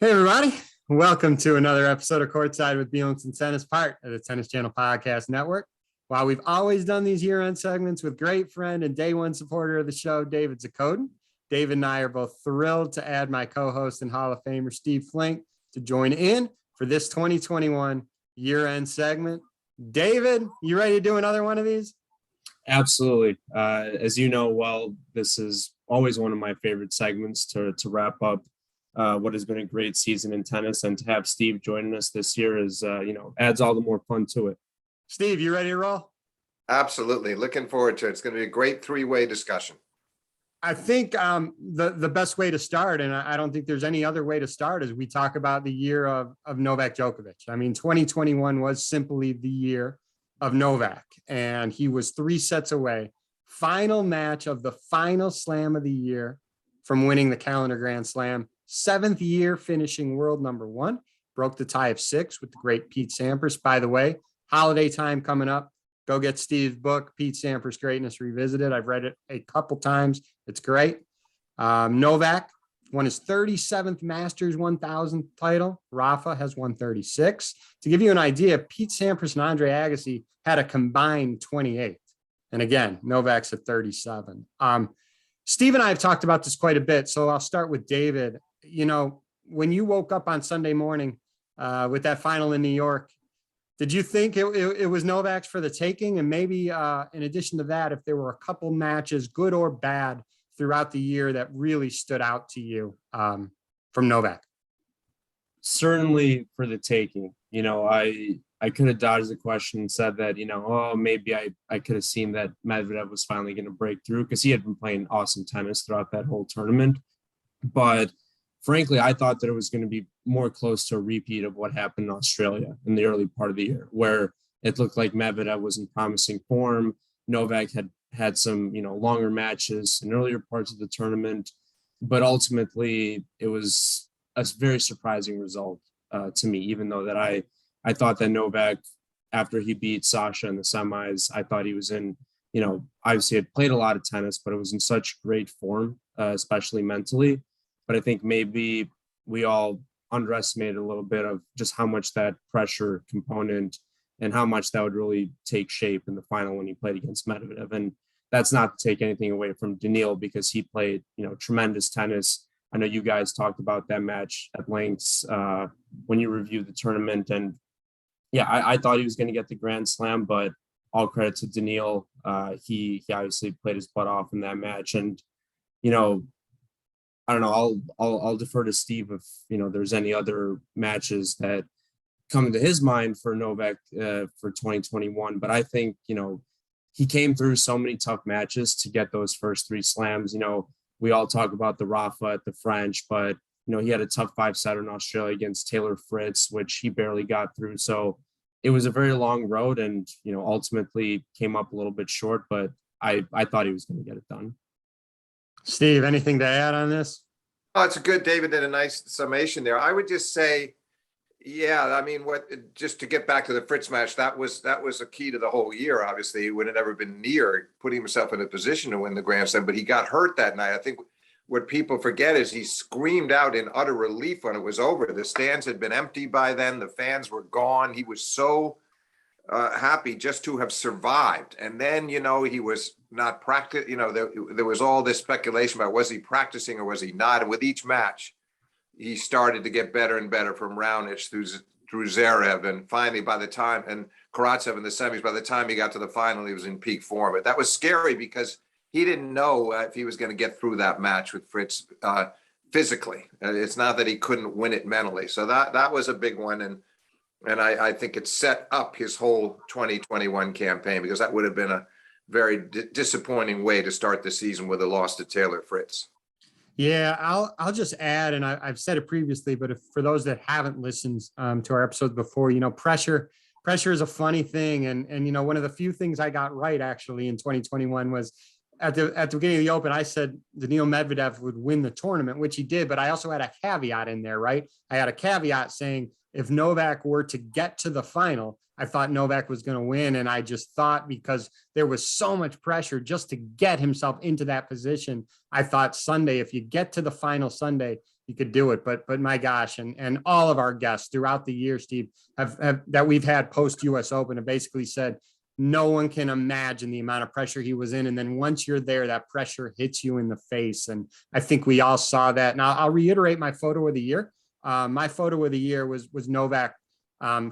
Hey, everybody. Welcome to another episode of Courtside with Beilinson Tennis, part of the Tennis Channel Podcast Network. While we've always done these year-end segments with great friend and day one supporter of the show, David Zakhodin, David and I are both thrilled to add my co-host and Hall of Famer, Steve Flink, to join in for this 2021 year-end segment. David, you ready to do another one of these? Absolutely. As you know, well, this is always one of my favorite segments to wrap up what has been a great season in tennis, and to have Steve joining us this year is, adds all the more fun to it. Steve, you ready to roll? Absolutely. Looking forward to it. It's going to be a great three-way discussion. I think the best way to start, and I don't think there's any other way to start, is we talk about the year of Novak Djokovic. I mean, 2021 was simply the year of Novak, and he was 3 sets away. Final match of the final slam of the year from winning the calendar Grand Slam. 7th year finishing world number 1. Broke the tie of 6 with the great Pete Sampras. By the way, holiday time coming up. Go get Steve's book, Pete Sampras Greatness Revisited. I've read it a couple times. It's great. Novak won his 37th Masters 1000 title. Rafa has won 36. To give you an idea, Pete Sampras and Andre Agassi had a combined 28. And again, Novak's at 37. Steve and I have talked about this quite a bit, so I'll start with David. You know, when you woke up on Sunday morning with that final in New York, did you think it was Novak's for the taking? And maybe in addition to that, if there were a couple matches, good or bad, throughout the year that really stood out to you from Novak? Certainly for the taking. I could have dodged the question and said that, maybe I could have seen that Medvedev was finally going to break through, because he had been playing awesome tennis throughout that whole tournament. But frankly, I thought that it was going to be more close to a repeat of what happened in Australia in the early part of the year, where it looked like Medvedev was in promising form. Novak had some, longer matches in earlier parts of the tournament, but ultimately it was a very surprising result to me, even though that I thought that Novak, after he beat Sasha in the semis, I thought he was in, obviously had played a lot of tennis, but it was in such great form, especially mentally. But I think maybe we all underestimated a little bit of just how much that pressure component and how much that would really take shape in the final when he played against Medvedev. And that's not to take anything away from Daniil, because he played, tremendous tennis. I know you guys talked about that match at length when you reviewed the tournament. And yeah, I thought he was going to get the Grand Slam, but all credit to Daniil. He obviously played his butt off in that match. And, I don't know, I'll defer to Steve if, there's any other matches that come to his mind for Novak for 2021. But I think, he came through so many tough matches to get those first 3 slams. We all talk about the Rafa at the French, but, he had a tough 5-setter in Australia against Taylor Fritz, which he barely got through. So it was a very long road, and, ultimately came up a little bit short, but I thought he was going to get it done. Steve, anything to add on this? Oh, it's good. David did a nice summation there. I would just say, yeah, I mean, just to get back to the Fritz match, that was a key to the whole year. Obviously, he would have never been near putting himself in a position to win the Grand Slam, but he got hurt that night. I think what people forget is he screamed out in utter relief when it was over. The stands had been empty by then. The fans were gone. He was so happy just to have survived. And then, he was not practice. There was all this speculation about, was he practicing or was he not? And with each match, he started to get better and better, from Raonic through Zverev, and finally and Karatsev in the semis, by the time he got to the final, he was in peak form. But that was scary, because he didn't know if he was going to get through that match with Fritz physically. It's not that he couldn't win it mentally. So that was a big one. And I think it set up his whole 2021 campaign, because that would have been a very disappointing way to start the season with a loss to Taylor Fritz. Yeah, I'll just add, and I've said it previously, but for those that haven't listened to our episodes before, pressure is a funny thing. And one of the few things I got right actually in 2021 was at the beginning of the Open, I said Daniil Medvedev would win the tournament, which he did, but I also had a caveat in there, right? I had a caveat saying, if Novak were to get to the final, I thought Novak was going to win. And I just thought, because there was so much pressure just to get himself into that position, I thought Sunday, if you get to the final Sunday, you could do it. But my gosh, and all of our guests throughout the year, Steve, have that we've had post US Open have basically said, no one can imagine the amount of pressure he was in. And then once you're there, that pressure hits you in the face. And I think we all saw that. Now I'll reiterate my photo of the year. My photo of the year was Novak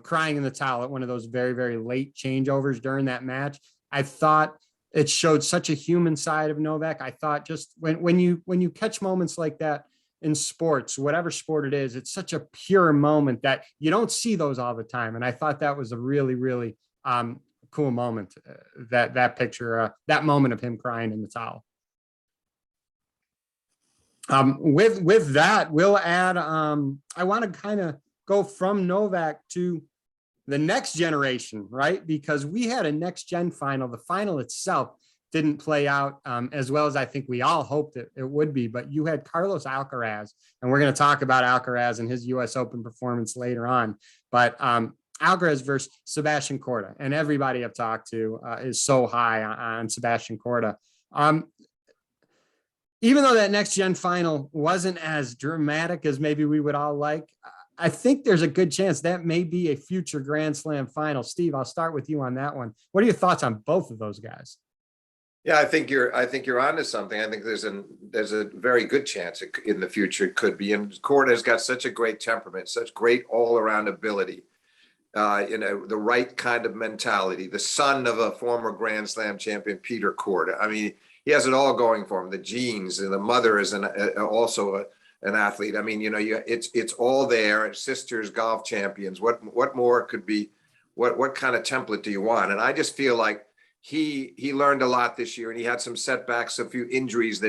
crying in the towel at one of those very, very late changeovers during that match. I thought it showed such a human side of Novak. I thought just when you catch moments like that in sports, whatever sport it is, it's such a pure moment that you don't see those all the time. And I thought that was a really, really cool moment, that picture, that moment of him crying in the towel. With that, we'll add, I want to kind of go from Novak to the next generation, right? Because we had a next gen final. The final itself didn't play out as well as I think we all hoped it would be, but you had Carlos Alcaraz, and we're going to talk about Alcaraz and his US Open performance later on. But Alcaraz versus Sebastian Korda, and everybody I've talked to is so high on Sebastian Korda. Even though that next gen final wasn't as dramatic as maybe we would all like, I think there's a good chance that may be a future Grand Slam final. Steve, I'll start with you on that one. What are your thoughts on both of those guys? Yeah, I think you're onto something. I think there's a very good chance in the future it could be. And Korda has got such a great temperament, such great all around ability. The right kind of mentality, the son of a former Grand Slam champion, Peter Korda. I mean, he has it all going for him, the genes, and the mother is also an athlete. I mean, it's all there. Sisters, golf champions. What more could be, what kind of template do you want? And I just feel like he learned a lot this year, and he had some setbacks, a few injuries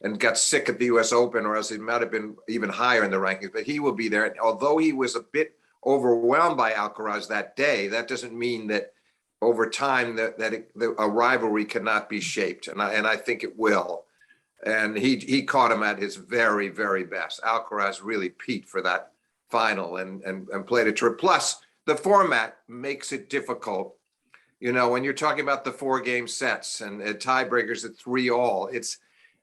and got sick at the US Open, or else he might have been even higher in the rankings, but he will be there. And although he was a bit overwhelmed by Alcaraz that day, that doesn't mean that over time that a rivalry cannot be shaped, and I think it will. And he caught him at his very, very best. Alcaraz really peaked for that final and played a trip. Plus, the format makes it difficult. When you're talking about the 4-game sets and tiebreakers at 3-all,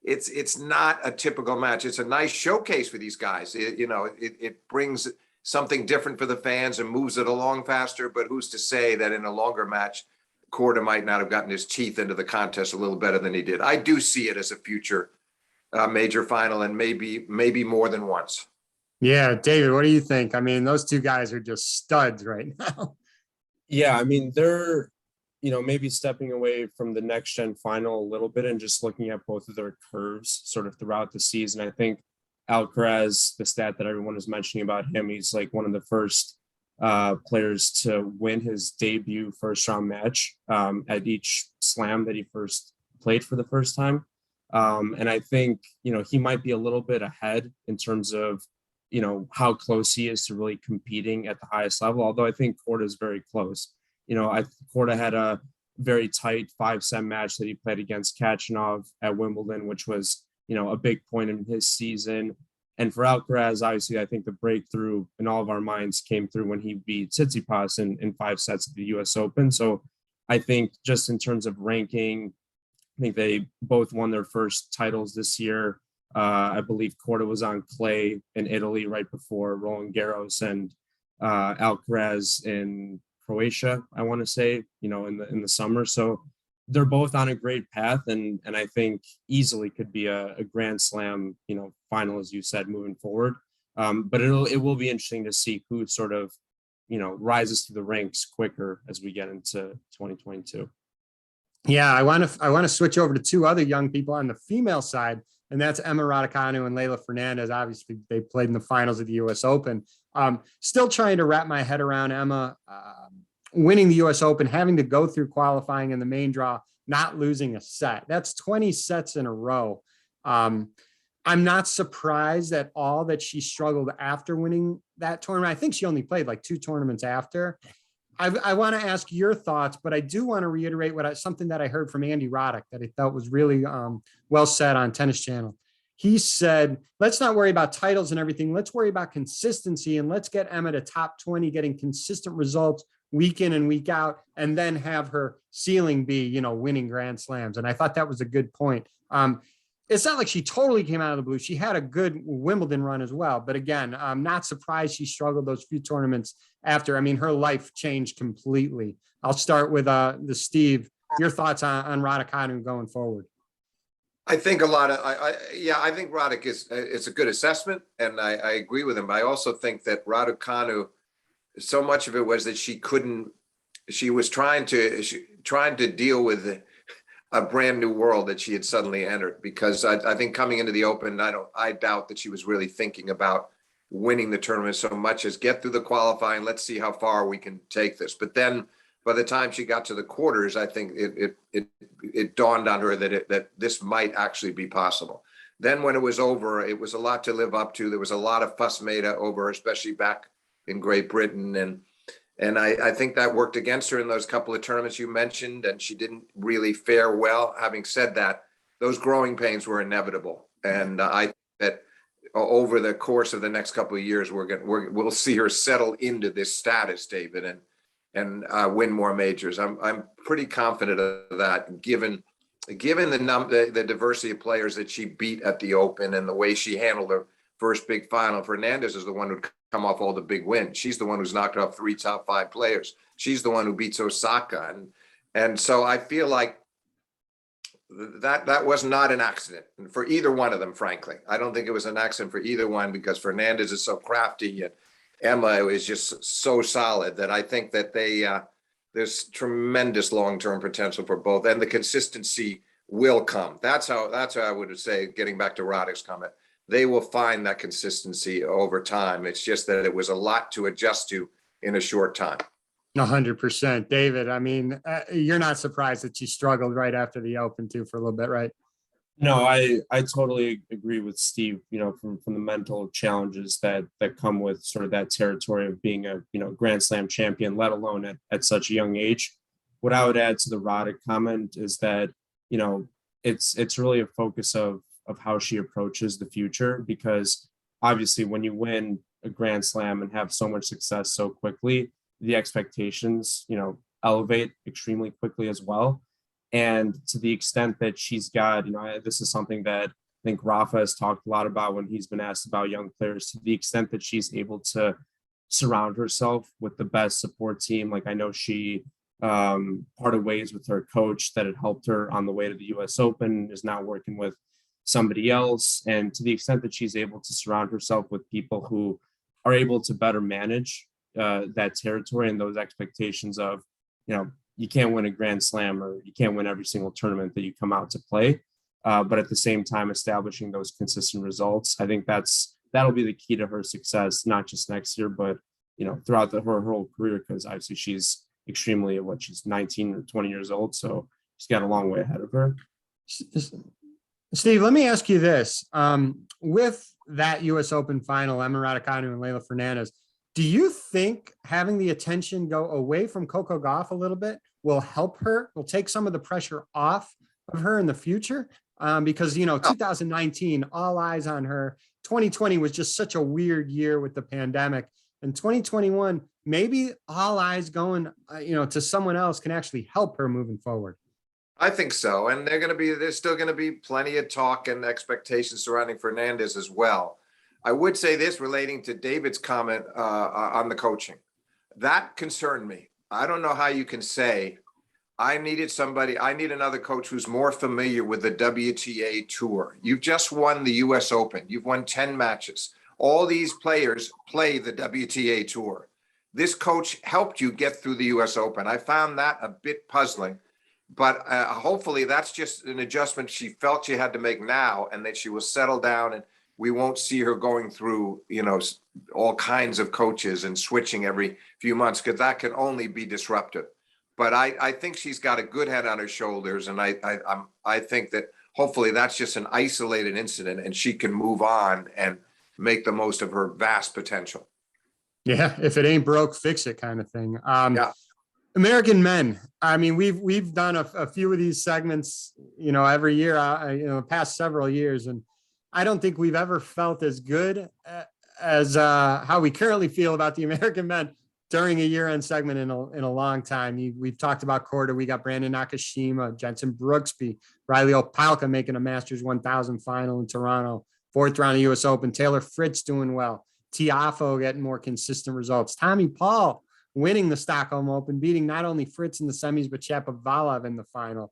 it's not a typical match. It's a nice showcase for these guys. It brings something different for the fans and moves it along faster. But who's to say that in a longer match, Korda might not have gotten his teeth into the contest a little better than he did. I do see it as a future major final, and maybe more than once. Yeah, David, what do you think? I mean, those two guys are just studs right now. Yeah, I mean, they're, maybe stepping away from the next gen final a little bit and just looking at both of their curves sort of throughout the season. I think Alcaraz, the stat that everyone is mentioning about him, he's like one of the first players to win his debut first round match at each slam that he first played for the first time. And I think, he might be a little bit ahead in terms of, how close he is to really competing at the highest level. Although I think Korda is very close. Korda had a very tight 5-set match that he played against Khachanov at Wimbledon, which was, a big point in his season. And for Alcaraz, obviously, I think the breakthrough in all of our minds came through when he beat Tsitsipas in 5 sets at the US Open. So I think just in terms of ranking, I think they both won their first titles this year. I believe Korda was on clay in Italy right before Roland Garros, and Alcaraz in Croatia, I want to say, in the summer. So they're both on a great path, and I think easily could be a Grand Slam, final, as you said, moving forward. But it will be interesting to see who sort of, rises to the ranks quicker as we get into 2022. Yeah, I want to switch over to two other young people on the female side, and that's Emma Raducanu and Leylah Fernandez. Obviously, they played in the finals of the US Open. Still trying to wrap my head around Emma winning the US Open, having to go through qualifying in the main draw, not losing a set. That's 20 sets in a row. I'm not surprised at all that she struggled after winning that tournament. I think she only played like 2 tournaments after. I want to ask your thoughts, but I do want to reiterate something that I heard from Andy Roddick that I thought was really well said on Tennis Channel. He said, let's not worry about titles and everything. Let's worry about consistency, and let's get Emma to top 20, getting consistent results week in and week out, and then have her ceiling be, winning Grand Slams. And I thought that was a good point. It's not like she totally came out of the blue. She had a good Wimbledon run as well. But again, I'm not surprised she struggled those few tournaments after. I mean, her life changed completely. I'll start with the Steve. Your thoughts on Raducanu going forward? I think I think Roddick it's a good assessment, and I agree with him. But I also think that Raducanu, so much of it was that she was trying to deal with a brand new world that she had suddenly entered, because I think coming into the Open, I doubt that she was really thinking about winning the tournament so much as get through the qualifying. Let's see how far we can take this. But then by the time she got to the quarters, I think it dawned on her that this might actually be possible. Then when it was over, it was a lot to live up to. There was a lot of fuss made over her, especially back in Great Britain. And I think that worked against her in those couple of tournaments you mentioned, and she didn't really fare well. Having said that, those growing pains were inevitable. And I think that over the course of the next couple of years, we'll see her settle into this status, David, and win more majors. I'm pretty confident of that, given the diversity of players that she beat at the Open and the way she handled her first big final. Fernandez is the one who'd come off all the big wins. She's the one who's knocked off 3 top 5 players. She's the one who beats Osaka. And so I feel like that was not an accident for either one of them, frankly. I don't think it was an accident for either one, because Fernandez is so crafty and Emma is just so solid that I think that there's tremendous long-term potential for both, and the consistency will come. That's how I would say, getting back to Roddick's comment, they will find that consistency over time. It's just that it was a lot to adjust to in a short time. 100%. David, I mean, you're not surprised that she struggled right after the Open too for a little bit, right? No, I totally agree with Steve, from the mental challenges that come with sort of that territory of being a, Grand Slam champion, let alone at such a young age. What I would add to the Roddick comment is that, it's really a focus of how she approaches the future, because obviously when you win a Grand Slam and have so much success so quickly, the expectations, elevate extremely quickly as well. And to the extent that she's got, this is something that I think Rafa has talked a lot about when he's been asked about young players, to the extent that she's able to surround herself with the best support team. Like, I know she parted ways with her coach that had helped her on the way to the US Open, is now working with somebody else. And to the extent that she's able to surround herself with people who are able to better manage that territory and those expectations of, you can't win a Grand Slam, or you can't win every single tournament that you come out to play. But at the same time, establishing those consistent results, I think that'll be the key to her success, not just next year, but, throughout her whole career, because obviously she's extremely, she's 19 or 20 years old. So she's got a long way ahead of her. Steve, let me ask you this. With that US Open final, Emma Raducanu and Leylah Fernandez, do you think having the attention go away from Coco Gauff a little bit will help her, will take some of the pressure off of her in the future? Because, 2019, all eyes on her. 2020 was just such a weird year with the pandemic. And 2021, maybe all eyes going, to someone else can actually help her moving forward. I think so. And there's still going to be plenty of talk and expectations surrounding Fernandez as well. I would say this, relating to David's comment on the coaching. That concerned me. I don't know how you can say, I need another coach who's more familiar with the WTA tour. You've just won the US Open. You've won 10 matches. All these players play the WTA tour. This coach helped you get through the US Open. I found that a bit puzzling, but hopefully that's just an adjustment she felt she had to make now, and that she will settle down, and we won't see her going through, all kinds of coaches and switching every few months, because that can only be disruptive. But I think she's got a good head on her shoulders, and I think that hopefully that's just an isolated incident, and she can move on and make the most of her vast potential. Yeah, if it ain't broke, fix it, kind of thing. Yeah. American men. I mean, we've done a few of these segments, every year, past several years, and I don't think we've ever felt as good as how we currently feel about the American men. during a year-end segment in a long time. We've talked about Korda. We got Brandon Nakashima, Jensen Brooksby, Riley Opelka making a Masters 1000 final in Toronto, 4th round of US Open. Taylor Fritz doing well. Tiafoe getting more consistent results. Tommy Paul winning the Stockholm Open, beating not only Fritz in the semis, but Shapovalov in the final.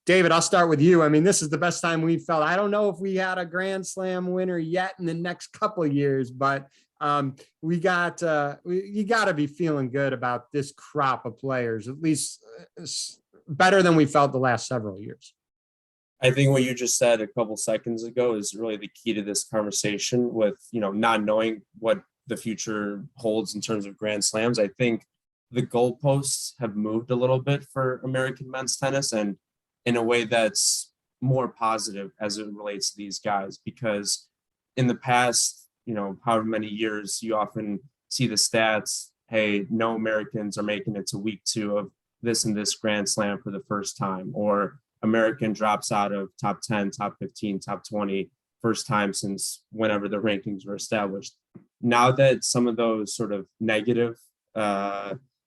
David, I'll start with you. I mean, this is the best time we've felt. I don't know if we had a Grand Slam winner yet in the next couple of years, but you got to be feeling good about this crop of players, at least better than we felt the last several years. I think what you just said a couple seconds ago is really the key to this conversation with, not knowing what the future holds in terms of Grand Slams. I think the goalposts have moved a little bit for American men's tennis, and in a way that's more positive as it relates to these guys, because in the past, however many years, you often see the stats, hey, no Americans are making it to week 2 of this and this Grand Slam for the first time, or American drops out of top 10, top 15, top 20, first time since whenever the rankings were established. Now that some of those sort of negative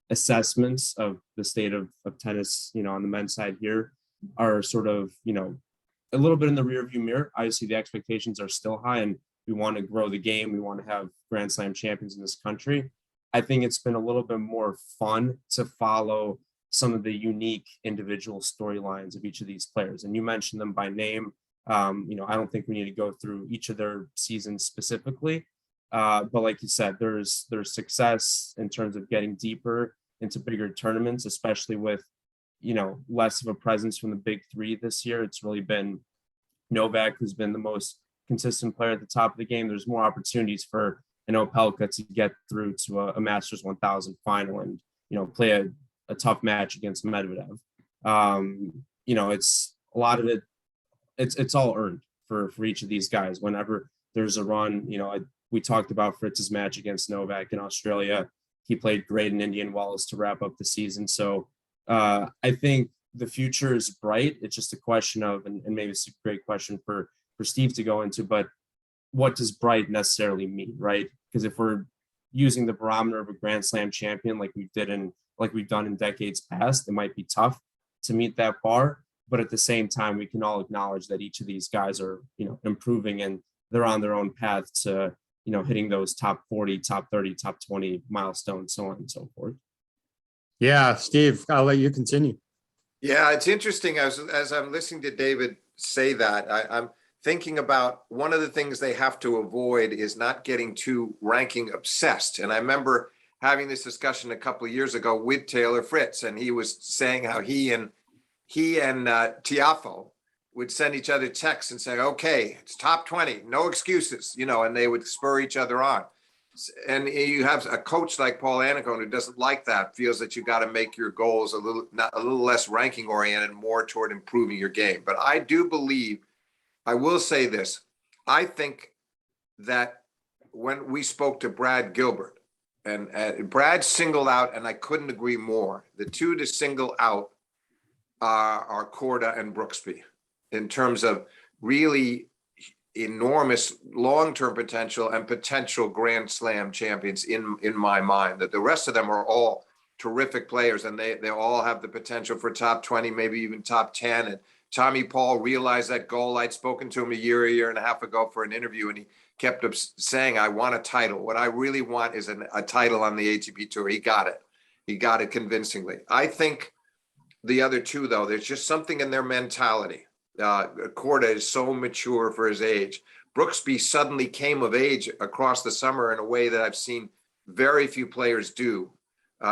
assessments of the state of tennis, on the men's side here are sort of, a little bit in the rearview mirror. Obviously, the expectations are still high, and we want to grow the game. We want to have Grand Slam champions in this country. I think it's been a little bit more fun to follow some of the unique individual storylines of each of these players. And you mentioned them by name. I don't think we need to go through each of their seasons specifically. But like you said, there's success in terms of getting deeper into bigger tournaments, especially with, less of a presence from the big 3 this year. It's really been Novak, who's been the most consistent player at the top of the game. There's more opportunities for an Opelka to get through to a Masters 1000 final and, play a tough match against Medvedev. It's a lot of it. It's all earned for each of these guys. Whenever there's a run, we talked about Fritz's match against Novak in Australia. He played great in Indian Wells to wrap up the season. So I think the future is bright. It's just a question of, and maybe it's a great question for Steve to go into, but what does bright necessarily mean, right? Because if we're using the barometer of a Grand Slam champion like we've done in decades past, it might be tough to meet that bar. But at the same time, we can all acknowledge that each of these guys are, improving, and they're on their own path to, hitting those top 40, top 30, top 20 milestones, so on and so forth. Yeah, Steve, I'll let you continue. Yeah, it's interesting. As I'm listening to David say that, I'm thinking about one of the things they have to avoid is not getting too ranking obsessed. And I remember having this discussion a couple of years ago with Taylor Fritz, and he was saying how he and Tiafoe would send each other texts and say, okay, it's top 20, no excuses, and they would spur each other on. And you have a coach like Paul Annacone who doesn't like that, feels that you got to make your goals a little less ranking oriented, more toward improving your game. But I do believe, I will say this, I think that when we spoke to Brad Gilbert, and Brad singled out, and I couldn't agree more, the 2 to single out are Korda and Brooksby in terms of really enormous long-term potential and potential Grand Slam champions in my mind. That the rest of them are all terrific players, and they all have the potential for top 20, maybe even top 10. And Tommy Paul realized that goal. I'd spoken to him a year and a half ago for an interview, and he kept up saying, I want a title. What I really want is a title on the ATP Tour. He got it. He got it convincingly. I think the other 2, though, there's just something in their mentality. Korda is so mature for his age. Brooksby suddenly came of age across the summer in a way that I've seen very few players do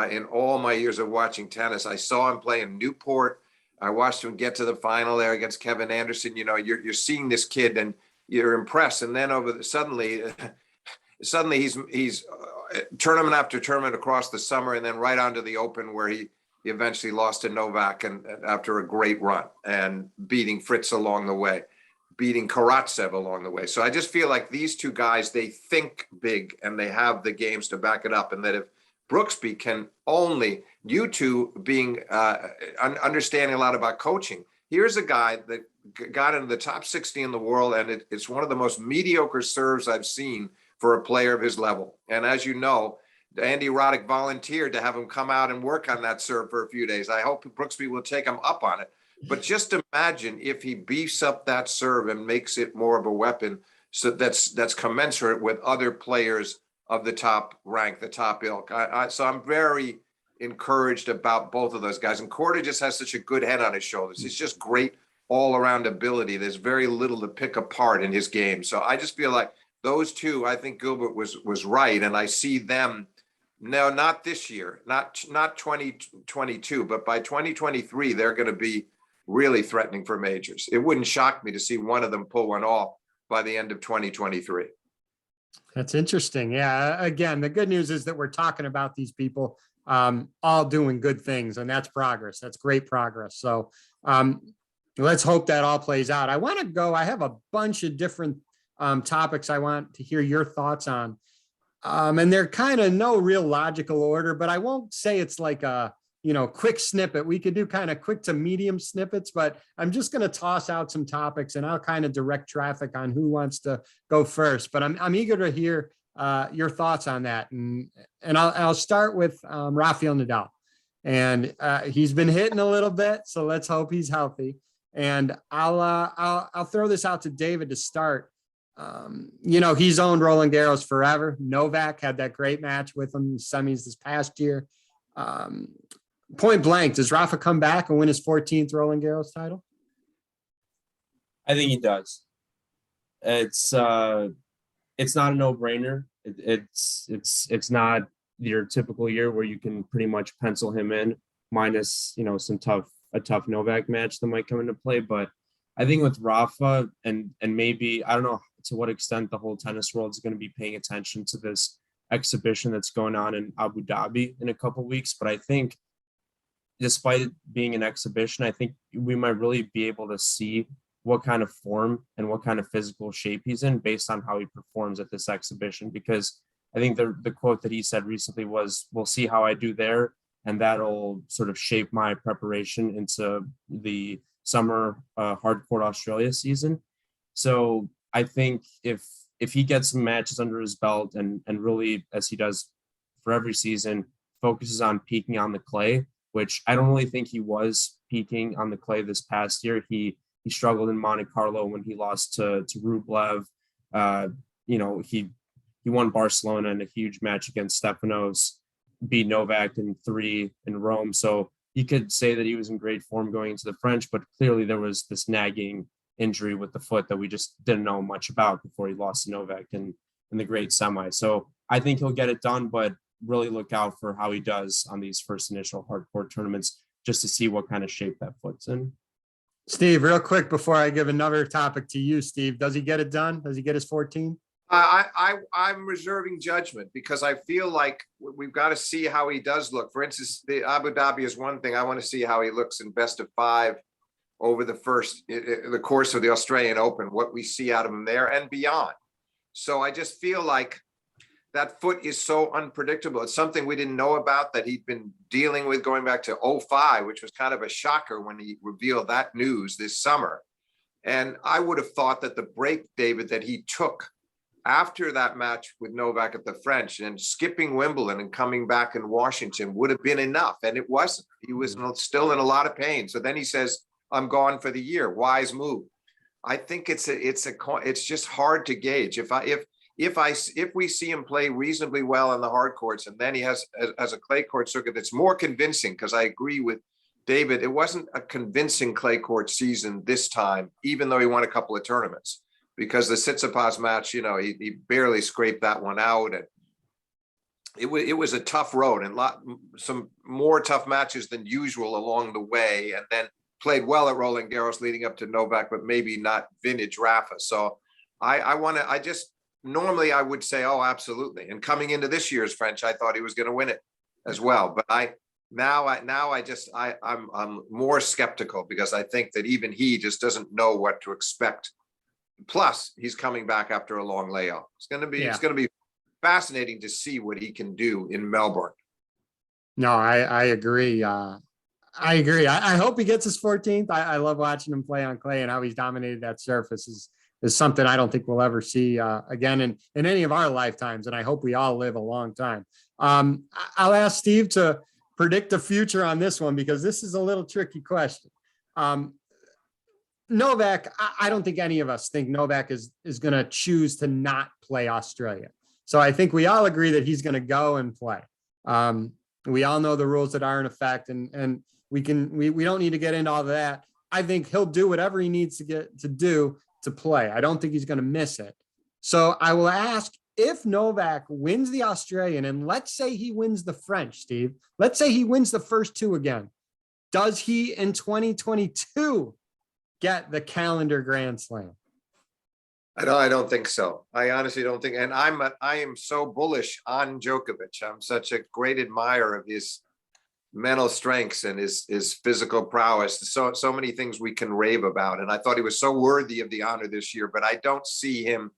in all my years of watching tennis. I saw him play in Newport. I watched him get to the final there against Kevin Anderson. You're seeing this kid and you're impressed. And then suddenly he's tournament after tournament across the summer, and then right onto the Open, where he eventually lost to Novak and after a great run, and beating Fritz along the way, beating Karatsev along the way. So I just feel like these 2 guys, they think big and they have the games to back it up. And that if Brooksby can only, you 2 being understanding a lot about coaching, here's a guy that got into the top 60 in the world, and it's one of the most mediocre serves I've seen for a player of his level. And as you know, Andy Roddick volunteered to have him come out and work on that serve for a few days. I hope Brooksby will take him up on it. But just imagine if he beefs up that serve and makes it more of a weapon, so that's commensurate with other players of the top rank, the top ilk. So I'm very encouraged about both of those guys. And Korda just has such a good head on his shoulders. He's just great all-around ability. There's very little to pick apart in his game. So I just feel like those two, I think Gilbert was right, and I see them. No, not this year, not 2022, but by 2023, they're going to be really threatening for majors. It wouldn't shock me to see one of them pull one off by the end of 2023. That's interesting. Yeah. Again, the good news is that we're talking about these people all doing good things, and that's progress. That's great progress. So let's hope that all plays out. I have a bunch of different topics I want to hear your thoughts on. And they're kind of no real logical order, but I won't say it's like a, quick snippet. We could do kind of quick to medium snippets, but I'm just going to toss out some topics and I'll kind of direct traffic on who wants to go first. But I'm eager to hear your thoughts on that. And I'll start with Rafael Nadal. And he's been hitting a little bit, so let's hope he's healthy. And I'll throw this out to David to start. He's owned Roland Garros forever. Novak had that great match with him in the semis this past year. Point blank, does Rafa come back and win his 14th Roland Garros title? I think he does. It's not a no-brainer. It's not your typical year where you can pretty much pencil him in, minus a tough Novak match that might come into play. But I think with Rafa and maybe, I don't know to what extent the whole tennis world is going to be paying attention to this exhibition that's going on in Abu Dhabi in a couple of weeks. But I think despite it being an exhibition, I think we might really be able to see what kind of form and what kind of physical shape he's in based on how he performs at this exhibition. Because I think the quote that he said recently was, "We'll see how I do there, and that'll sort of shape my preparation into the summer hardcourt Australia season." So I think if he gets some matches under his belt and really, as he does for every season, focuses on peaking on the clay, which I don't really think he was peaking on the clay this past year. He struggled in Monte Carlo when he lost to Rublev. He won Barcelona in a huge match against Stefanos, beat Novak in 3 in Rome. So you could say that he was in great form going into the French, but clearly there was this nagging injury with the foot that we just didn't know much about before he lost to Novak in the great semi. So I think he'll get it done, but really look out for how he does on these first initial hardcourt tournaments just to see what kind of shape that foot's in. Steve, real quick before I give another topic to you, Steve, does he get it done? Does he get his 14? I'm reserving judgment because I feel like we've got to see how he does look. For instance, the Abu Dhabi is one thing. I want to see how he looks in best of 5 over the course of the Australian Open, what we see out of him there and beyond. So I just feel like that foot is so unpredictable. It's something we didn't know about that he'd been dealing with going back to 2005, which was kind of a shocker when he revealed that news this summer. And I would have thought that the break, David, that he took after that match with Novak at the French and skipping Wimbledon and coming back in Washington would have been enough. And it wasn't. He was still in a lot of pain. So then he says, "I'm gone for the year." Wise move. I think it's just hard to gauge. If we see him play reasonably well on the hard courts, and then he has a clay court circuit that's more convincing, because I agree with David, it wasn't a convincing clay court season this time, even though he won a couple of tournaments, because the Tsitsipas match, he barely scraped that one out, and it was a tough road and some more tough matches than usual along the way, and then played well at Roland Garros leading up to Novak, but maybe not vintage Rafa. So normally I would say, oh, absolutely. And coming into this year's French, I thought he was going to win it as well. But I'm more skeptical because I think that even he just doesn't know what to expect. Plus, he's coming back after a long layoff. It's going to be fascinating to see what he can do in Melbourne. No, I agree. I agree. I hope he gets his 14th. I love watching him play on clay, and how he's dominated that surface is something I don't think we'll ever see again in any of our lifetimes. And I hope we all live a long time. I'll ask Steve to predict the future on this one because this is a little tricky question. Novak, I don't think any of us think Novak is going to choose to not play Australia. So I think we all agree that he's going to go and play. We all know the rules that are in effect, and we don't need to get into all of that. I think he'll do whatever he needs to do to play. I don't think he's going to miss it. So I will ask, if Novak wins the Australian, and let's say he wins the French, Steve, let's say he wins the first two again, does he in 2022 get the calendar Grand Slam? I don't think so. I honestly don't think, and I am so bullish on Djokovic. I'm such a great admirer of his mental strengths and his physical prowess. So many things we can rave about. And I thought he was so worthy of the honor this year, but I don't see him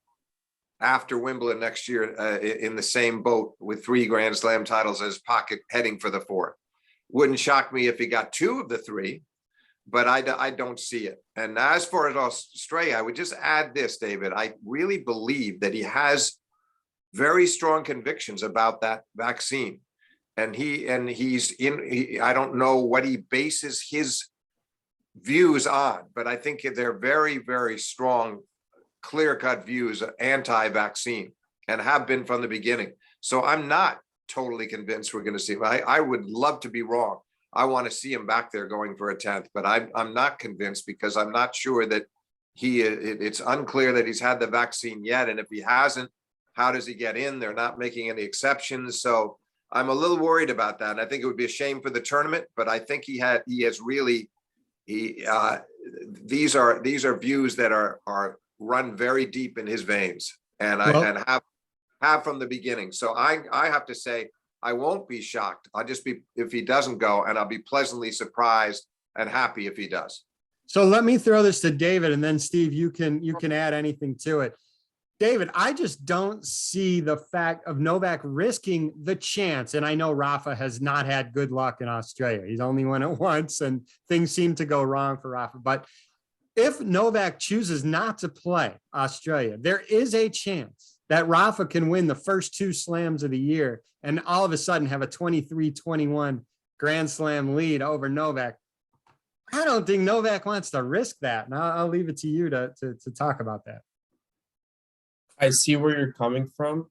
after Wimbledon next year in the same boat with 3 Grand Slam titles as pocket heading for the 4th. Wouldn't shock me if he got 2 of the 3, but I don't see it. And as far as Australia, I would just add this, David. I really believe that he has very strong convictions about that vaccine. And I don't know what he bases his views on, but I think they're very, very strong, clear-cut views, anti-vaccine, and have been from the beginning. So I'm not totally convinced we're going to see him. I would love to be wrong. I want to see him back there going for a 10th, but I'm not convinced because I'm not sure that it's unclear that he's had the vaccine yet. And if he hasn't, how does he get in? They're not making any exceptions. So I'm a little worried about that. And I think it would be a shame for the tournament, but I think these are views that are run very deep in his veins and have from the beginning. So I have to say, I won't be shocked. I'll just be, if he doesn't go, and I'll be pleasantly surprised and happy if he does. So let me throw this to David, and then Steve, you can add anything to it. David, I just don't see the fact of Novak risking the chance. And I know Rafa has not had good luck in Australia. He's only won it once and things seem to go wrong for Rafa. But if Novak chooses not to play Australia, there is a chance that Rafa can win the first 2 slams of the year and all of a sudden have a 23-21 Grand Slam lead over Novak. I don't think Novak wants to risk that. And I'll leave it to you to talk about that. I see where you're coming from.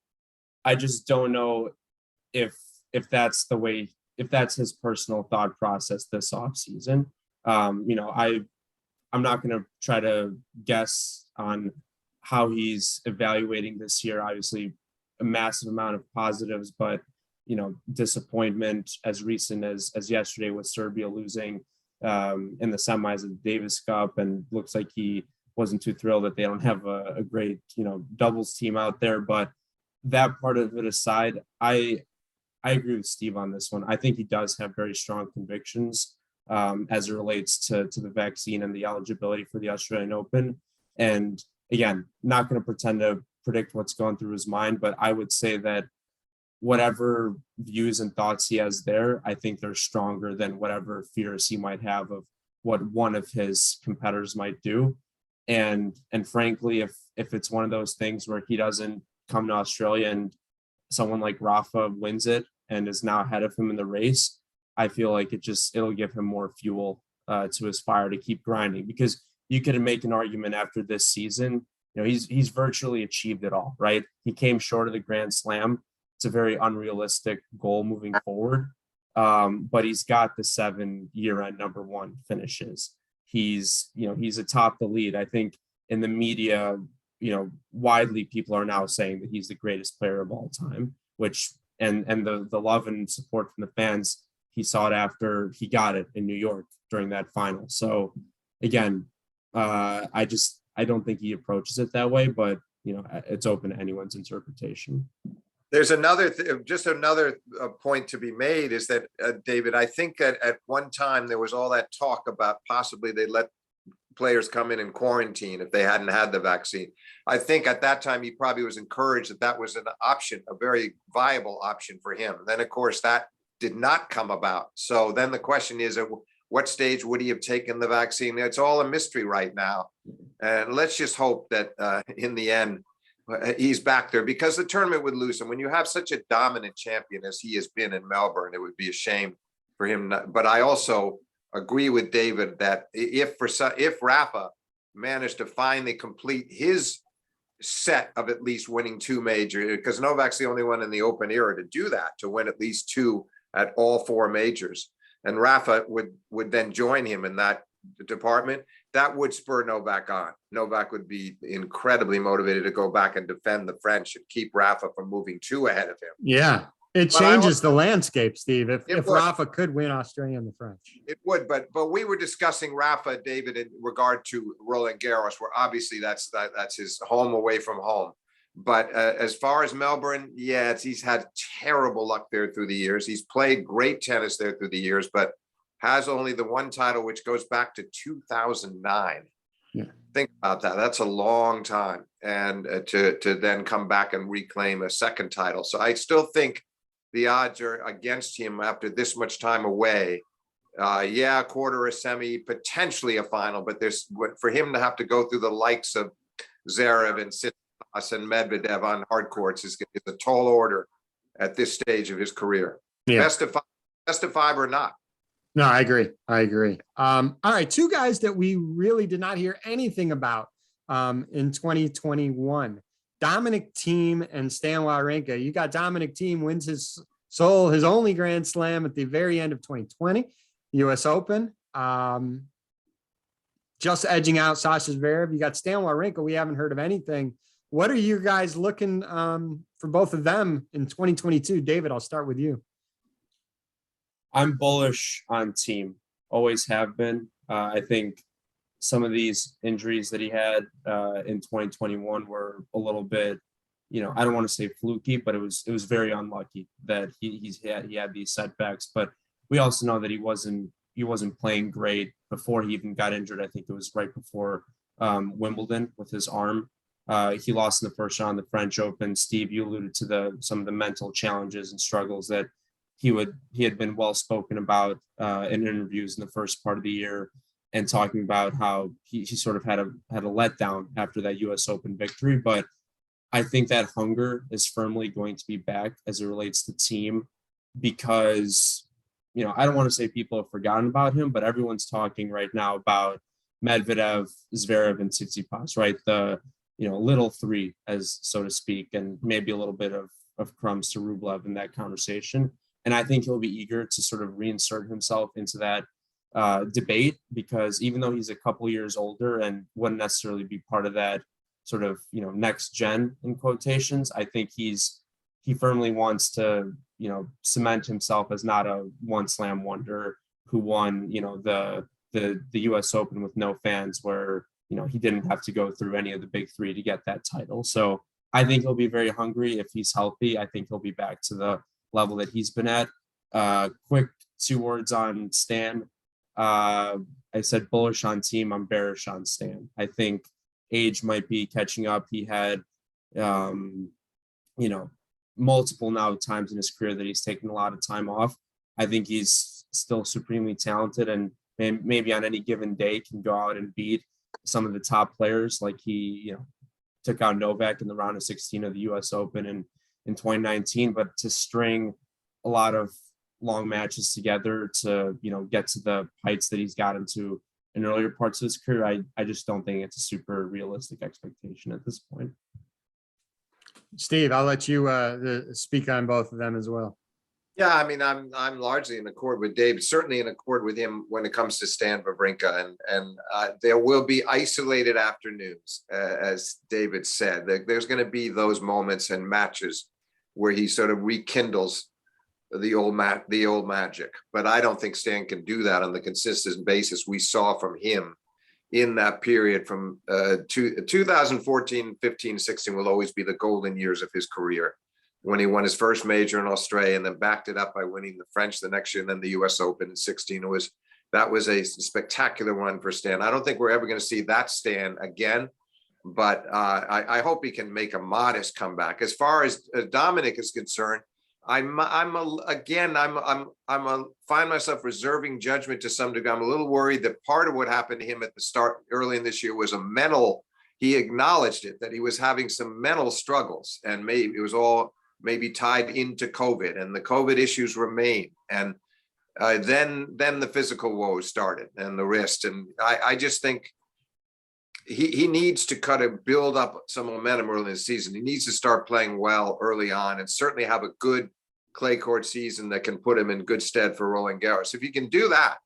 I just don't know if that's the way, if that's his personal thought process this offseason. I'm not going to try to guess on how he's evaluating this year. Obviously, a massive amount of positives, but disappointment as recent as yesterday with Serbia losing in the semis of the Davis Cup, and looks like he wasn't too thrilled that they don't have a great doubles team out there. But that part of it aside, I agree with Steve on this one. I think he does have very strong convictions as it relates to the vaccine and the eligibility for the Australian Open. And again, not going to pretend to predict what's going through his mind, but I would say that whatever views and thoughts he has there, I think they're stronger than whatever fears he might have of what one of his competitors might do. And frankly, if it's one of those things where he doesn't come to Australia and someone like Rafa wins it and is now ahead of him in the race, I feel like it'll give him more fuel to his fire to keep grinding, because you could make an argument after this season, he's virtually achieved it all, right? He came short of the Grand Slam. It's a very unrealistic goal moving forward. But he's got the 7 year-end #1 finishes. He's atop the lead. I think in the media, widely people are now saying that he's the greatest player of all time, which, and the love and support from the fans, he sought after he got it in New York during that final. So again, I don't think he approaches it that way, but it's open to anyone's interpretation. There's another point to be made is that, David, I think at one time there was all that talk about possibly they let players come in and quarantine if they hadn't had the vaccine. I think at that time he probably was encouraged that was an option, a very viable option for him. Then, of course, that did not come about. So then the question is, at what stage would he have taken the vaccine? It's all a mystery right now. And let's just hope that in the end, he's back there, because the tournament would lose him. When you have such a dominant champion as he has been in Melbourne, it would be a shame for him. But I also agree with David that if Rafa managed to finally complete his set of at least winning 2 majors, because Novak's the only one in the Open era to do that, to win at least 2 at all 4 majors, and Rafa would then join him in that department, that would spur Novak on. Novak would be incredibly motivated to go back and defend the French and keep Rafa from moving 2 ahead of him. Yeah. It But changes the landscape, Steve. If would. Rafa could win Australia and the French. It would, but we were discussing Rafa, David, in regard to Roland Garros, where obviously that's his home away from home. But as far as Melbourne, he's had terrible luck there through the years. He's played great tennis there through the years, but has only the 1 title, which goes back to 2009. Yeah. Think about that. That's a long time. And to then come back and reclaim a 2nd title. So I still think the odds are against him after this much time away. Quarter, a semi, potentially a final, but for him to have to go through the likes of Zverev and Tsitsipas and Medvedev on hard courts is a tall order at this stage of his career. Yeah. Best of 5 or not. No, I agree. All right. 2 guys that we really did not hear anything about in 2021. Dominic Thiem and Stan Wawrinka. You got Dominic Thiem wins his only Grand Slam at the very end of 2020, US Open. Just edging out Sasha Zverev. You got Stan Wawrinka. We haven't heard of anything. What are you guys looking for both of them in 2022? David, I'll start with you. I'm bullish on Thiem. Always have been. I think some of these injuries that he had in 2021 were a little bit, I don't want to say fluky, but it was very unlucky that he had these setbacks. But we also know that he wasn't playing great before he even got injured. I think it was right before Wimbledon with his arm. He lost in the first round of the French Open. Steve, you alluded to some of the mental challenges and struggles that he had been well spoken about in interviews in the first part of the year, and talking about how he sort of had a letdown after that US Open victory. But I think that hunger is firmly going to be back as it relates to Thiem, because, I don't want to say people have forgotten about him, but everyone's talking right now about Medvedev, Zverev, and Tsitsipas, right? The, little 3, as so to speak, and maybe a little bit of crumbs to Rublev in that conversation. And I think he'll be eager to sort of reinsert himself into that debate, because even though he's a couple years older and wouldn't necessarily be part of that sort of, next gen in quotations, I think he firmly wants to, cement himself as not a 1 slam wonder who won, the US Open with no fans, where, he didn't have to go through any of the big 3 to get that title. So I think he'll be very hungry if he's healthy. I think he'll be back to the level that he's been at. Quick 2 words on Stan. I said bullish on Thiem. I'm bearish on Stan. I think age might be catching up. He had, multiple now times in his career that he's taken a lot of time off. I think he's still supremely talented, and maybe on any given day can go out and beat some of the top players, like he, took out Novak in the round of 16 of the US Open in 2019. But to string a lot of long matches together to, get to the heights that he's gotten to in earlier parts of his career, I just don't think it's a super realistic expectation at this point. Steve, I'll let you speak on both of them as well. Yeah, I mean, I'm largely in accord with David, certainly in accord with him when it comes to Stan Wawrinka, and there will be isolated afternoons, as David said. There's going to be those moments and matches where he sort of rekindles the old magic, but I don't think Stan can do that on the consistent basis we saw from him in that period from 2014, 15, 16 will always be the golden years of his career, when he won his first major in Australia and then backed it up by winning the French the next year and then the US Open in 16. That was a spectacular run for Stan. I don't think we're ever going to see that Stan again, but I hope he can make a modest comeback. As far as Dominic is concerned, I find myself reserving judgment to some degree. I'm a little worried that part of what happened to him at the start early in this year was a mental he acknowledged it, that he was having some mental struggles, and maybe it was all maybe tied into COVID, and the COVID issues remain. And then the physical woes started, and the wrist. And I just think he needs to build up some momentum early in the season. He needs to start playing well early on, and certainly have a good clay court season that can put him in good stead for Roland Garros. If he can do that,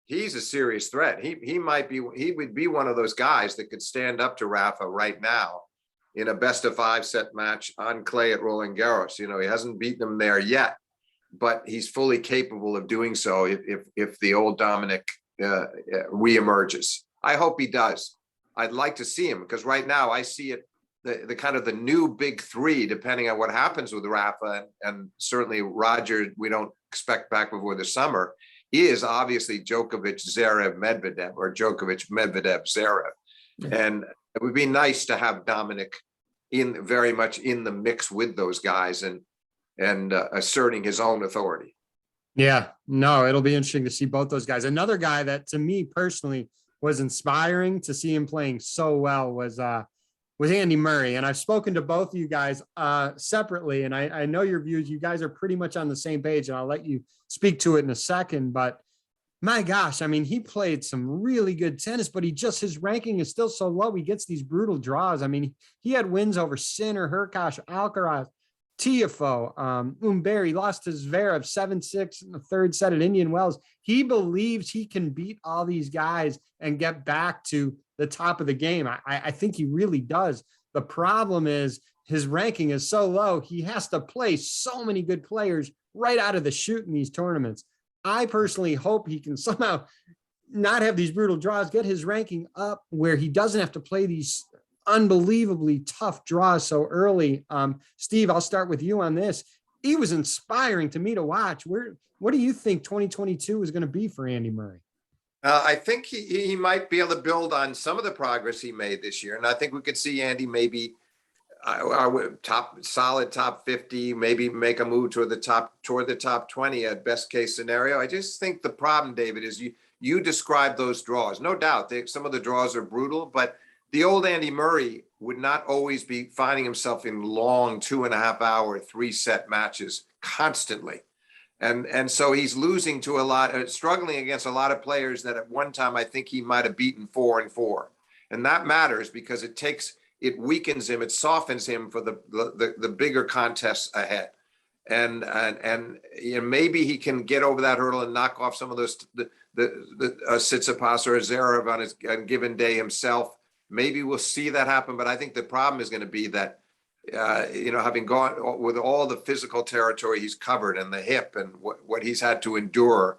he's a serious threat. He would be one of those guys that could stand up to Rafa right now in a best of 5 set match on clay at Roland Garros. You know, he hasn't beaten him there yet, but he's fully capable of doing so if the old Dominic reemerges. I hope he does. I'd like to see him, because right now I see it, the kind of the new big three, depending on what happens with Rafa, and certainly Roger, we don't expect back before the summer, is obviously Djokovic, Zverev, Medvedev, or Djokovic, Medvedev, Zverev. And it would be nice to have Dominic very much in the mix with those guys, and asserting his own authority. Yeah, no, it'll be interesting to see both those guys. Another guy that to me personally was inspiring to see him playing so well was Andy Murray. And I've spoken to both of you guys separately, and I know your views. You guys are pretty much on the same page, and I'll let you speak to it in a second. But my gosh, I mean, he played some really good tennis, but his ranking is still so low. He gets these brutal draws. I mean, he had wins over Sinner, Hurkacz, Alcaraz, Tiafoe, Umber. He lost to Zverev 7-6 in the third set at Indian Wells. He believes he can beat all these guys and get back to the top of the game. I think he really does. The problem is his ranking is so low. He has to play so many good players right out of the chute in these tournaments. I personally hope he can somehow not have these brutal draws, get his ranking up where he doesn't have to play these unbelievably tough draws so early. Steve, I'll start with you on this. He was inspiring to me to watch. What do you think 2022 is going to be for Andy Murray? I think he might be able to build on some of the progress he made this year. And I think we could see Andy maybe solid top 50, maybe make a move toward the top 20 at best case scenario. I just think the problem, David, is you described those draws. No doubt some of the draws are brutal, but the old Andy Murray would not always be finding himself in long 2.5 hour, 3-set matches constantly. And so he's losing to struggling against a lot of players that at one time I think he might have beaten 4-4. And that matters because it weakens him, it softens him for the bigger contests ahead. And you know, maybe he can get over that hurdle and knock off some of those the Tsitsipas or Zverev on a given day himself. Maybe we'll see that happen, but I think the problem is going to be that you know, having gone with all the physical territory he's covered and the hip and what he's had to endure,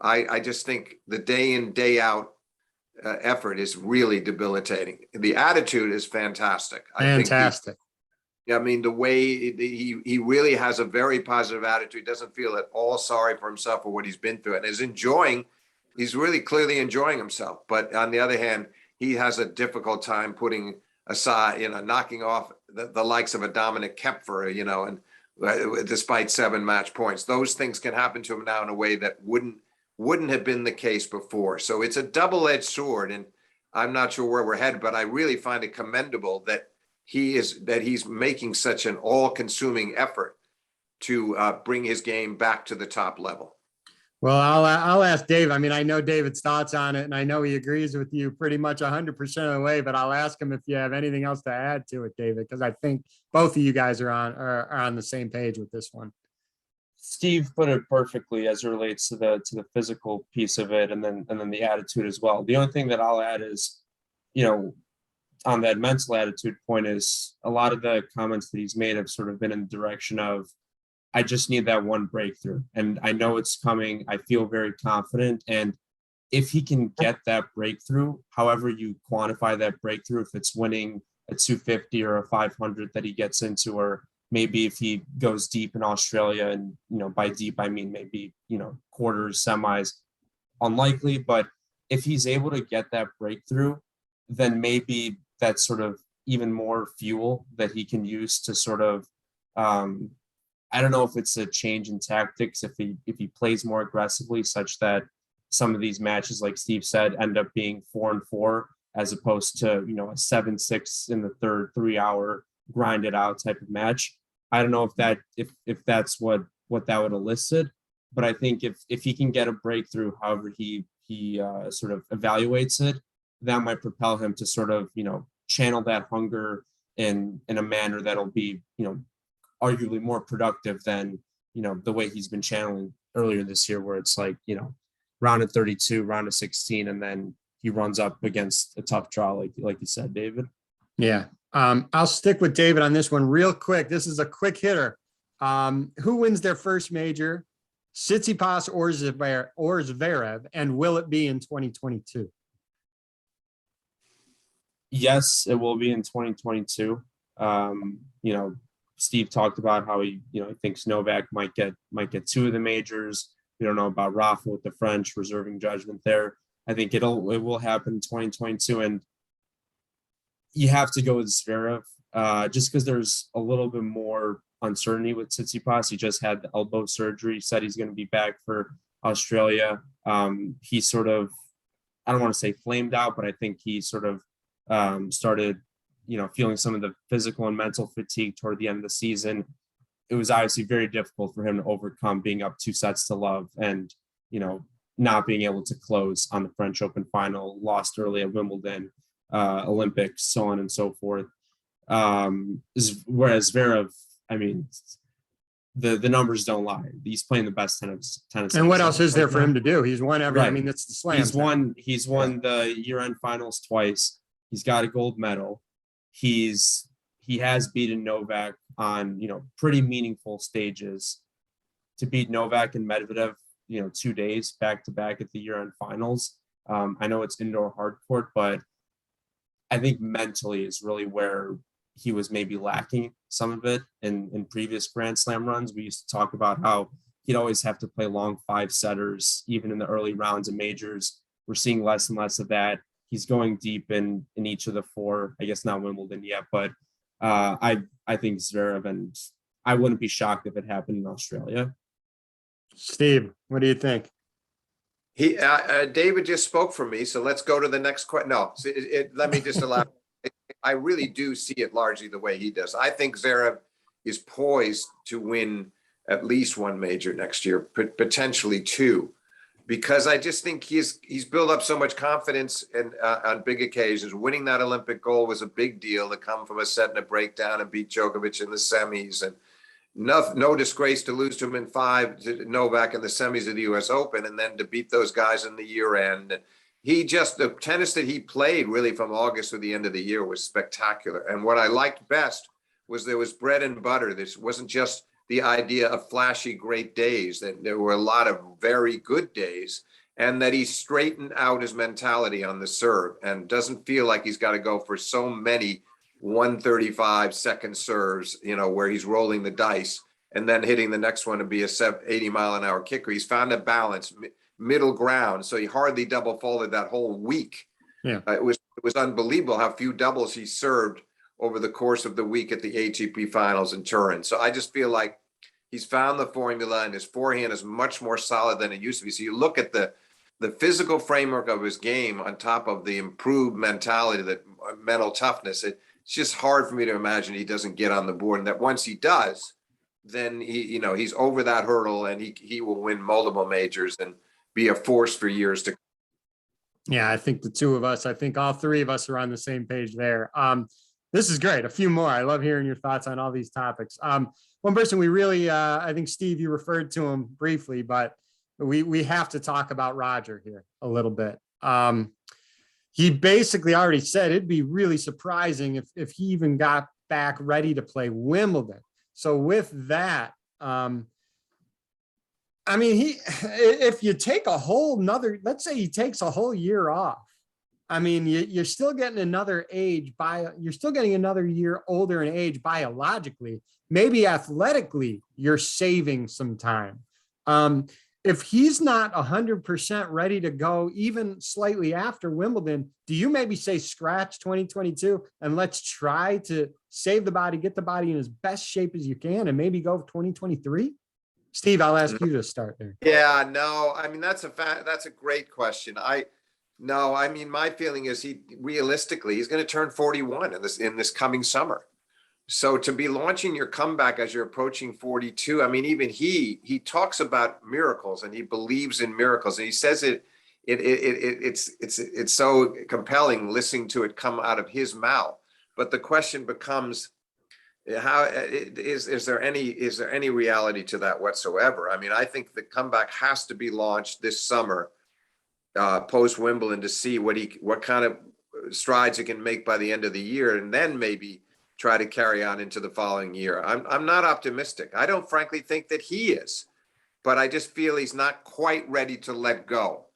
I just think the day in, day out effort is really debilitating. The attitude is fantastic. Fantastic. I mean, the way he really has a very positive attitude, doesn't feel at all sorry for himself or what he's been through, and he's really clearly enjoying himself. But on the other hand, he has a difficult time putting aside, you know, knocking off the likes of a Dominic Kempfer, you know, and despite 7 match points, those things can happen to him now in a way that wouldn't have been the case before. So it's a double-edged sword, and I'm not sure where we're headed, but I really find it commendable that he's making such an all-consuming effort to bring his game back to the top level. Well, I'll ask Dave. I mean, I know David's thoughts on it, and I know he agrees with you pretty much 100% of the way, but I'll ask him if you have anything else to add to it, David, because I think both of you guys are on the same page with this one. Steve put it perfectly as it relates to the physical piece of it, and then the attitude as well. The only thing that I'll add is, you know, on that mental attitude point, is a lot of the comments that he's made have sort of been in the direction of, I just need that one breakthrough, and I know it's coming. I feel very confident, and if he can get that breakthrough, however you quantify that breakthrough, if it's winning a 250 or a 500 that he gets into, or maybe if he goes deep in Australia, and, you know, by deep, I mean maybe, you know, quarters, semis, unlikely, but if he's able to get that breakthrough, then maybe that's sort of even more fuel that he can use to sort of, I don't know if it's a change in tactics, if he plays more aggressively, such that some of these matches, like Steve said, end up being 4-4, as opposed to, a 7-6 in the third, 3 hour grind it out type of match. I don't know if that's what that would elicit, but I think if he can get a breakthrough, however he sort of evaluates it, that might propel him to sort of, channel that hunger in a manner that'll be, arguably more productive than, the way he's been channeling earlier this year, where it's like, round of 32, round of 16, and then he runs up against a tough draw, like you said, David. Yeah. I'll stick with David on this one real quick. This is a quick hitter. Who wins their first major, Tsitsipas or Zverev, and will it be in 2022? Yes, it will be in 2022. Steve talked about how he thinks Novak might get 2 of the majors. We don't know about Rafa with the French, reserving judgment there. I think it will happen in 2022, and you have to go with Zverev just because there's a little bit more uncertainty with Tsitsipas. He just had the elbow surgery, said he's going to be back for Australia. He sort of, I don't want to say flamed out, but I think he sort of started, feeling some of the physical and mental fatigue toward the end of the season. It was obviously very difficult for him to overcome being up 2-0 and, not being able to close on the French Open final, lost early at Wimbledon, Olympics, so on and so forth. Whereas Zverev, I mean, the numbers don't lie. He's playing the best tennis. And what else is there for him to do? He's won every. Right. I mean, that's the slam. He's won the year-end finals twice. He's got a gold medal. He has beaten Novak on pretty meaningful stages. To beat Novak and Medvedev 2 days back to back at the year-end finals. I know it's indoor hard court, but I think mentally is really where he was maybe lacking some of it in previous Grand Slam runs. We used to talk about how he'd always have to play long 5-setters, even in the early rounds of majors. We're seeing less and less of that. He's going deep in each of the 4, I guess not Wimbledon yet, but I think Zverev, and I wouldn't be shocked if it happened in Australia. Steve, what do you think? David just spoke for me, so let's go to the next question. No, let me just allow. I really do see it largely the way he does. I think Zverev is poised to win at least 1 major next year, potentially 2, because I just think he's built up so much confidence and on big occasions. Winning that Olympic gold was a big deal, to come from a set and a breakdown and beat Djokovic in the semis, and no disgrace to lose to him in 5 to Novak in the semis of the U.S. Open, and then to beat those guys in the year end. The tennis that he played really from August to the end of the year was spectacular. And what I liked best was there was bread and butter. This wasn't just the idea of flashy great days, that there were a lot of very good days, and that he straightened out his mentality on the serve and doesn't feel like he's got to go for so many 135 second serves, where he's rolling the dice and then hitting the next one to be a 80-mile-an-hour kicker. He's found a balance, middle ground. So he hardly double faulted that whole week. Yeah, it was unbelievable how few doubles he served over the course of the week at the ATP finals in Turin. So I just feel like he's found the formula, and his forehand is much more solid than it used to be. So you look at the physical framework of his game on top of the improved mentality, that mental toughness. It's just hard for me to imagine he doesn't get on the board, and that once he does, then he's over that hurdle, and he will win multiple majors and be a force for years to come. Yeah, I think I think all 3 of us are on the same page there. This is great. A few more. I love hearing your thoughts on all these topics. One person we really, I think, Steve, you referred to him briefly, but we have to talk about Roger here a little bit. He basically already said it'd be really surprising if he even got back ready to play Wimbledon. So with that, I mean, if you take let's say he takes a whole year off, I mean, you're still getting another year older in age biologically. Maybe athletically, you're saving some time. If he's not 100% ready to go, even slightly after Wimbledon, do you maybe say scratch 2022 and let's try to save the body, get the body in as best shape as you can, and maybe go 2023? Steve, I'll ask you to start there. Yeah, no, I mean, that's a great question. No, I mean, my feeling is he's going to turn 41 in this coming summer. So to be launching your comeback as you're approaching 42, I mean, even he talks about miracles and he believes in miracles, and he says it's so compelling listening to it come out of his mouth. But the question becomes, is there any reality to that whatsoever? I mean, I think the comeback has to be launched this summer, post Wimbledon, to see what kind of strides he can make by the end of the year, and then maybe try to carry on into the following year. I'm not optimistic. I don't frankly think that he is, but I just feel he's not quite ready to let go.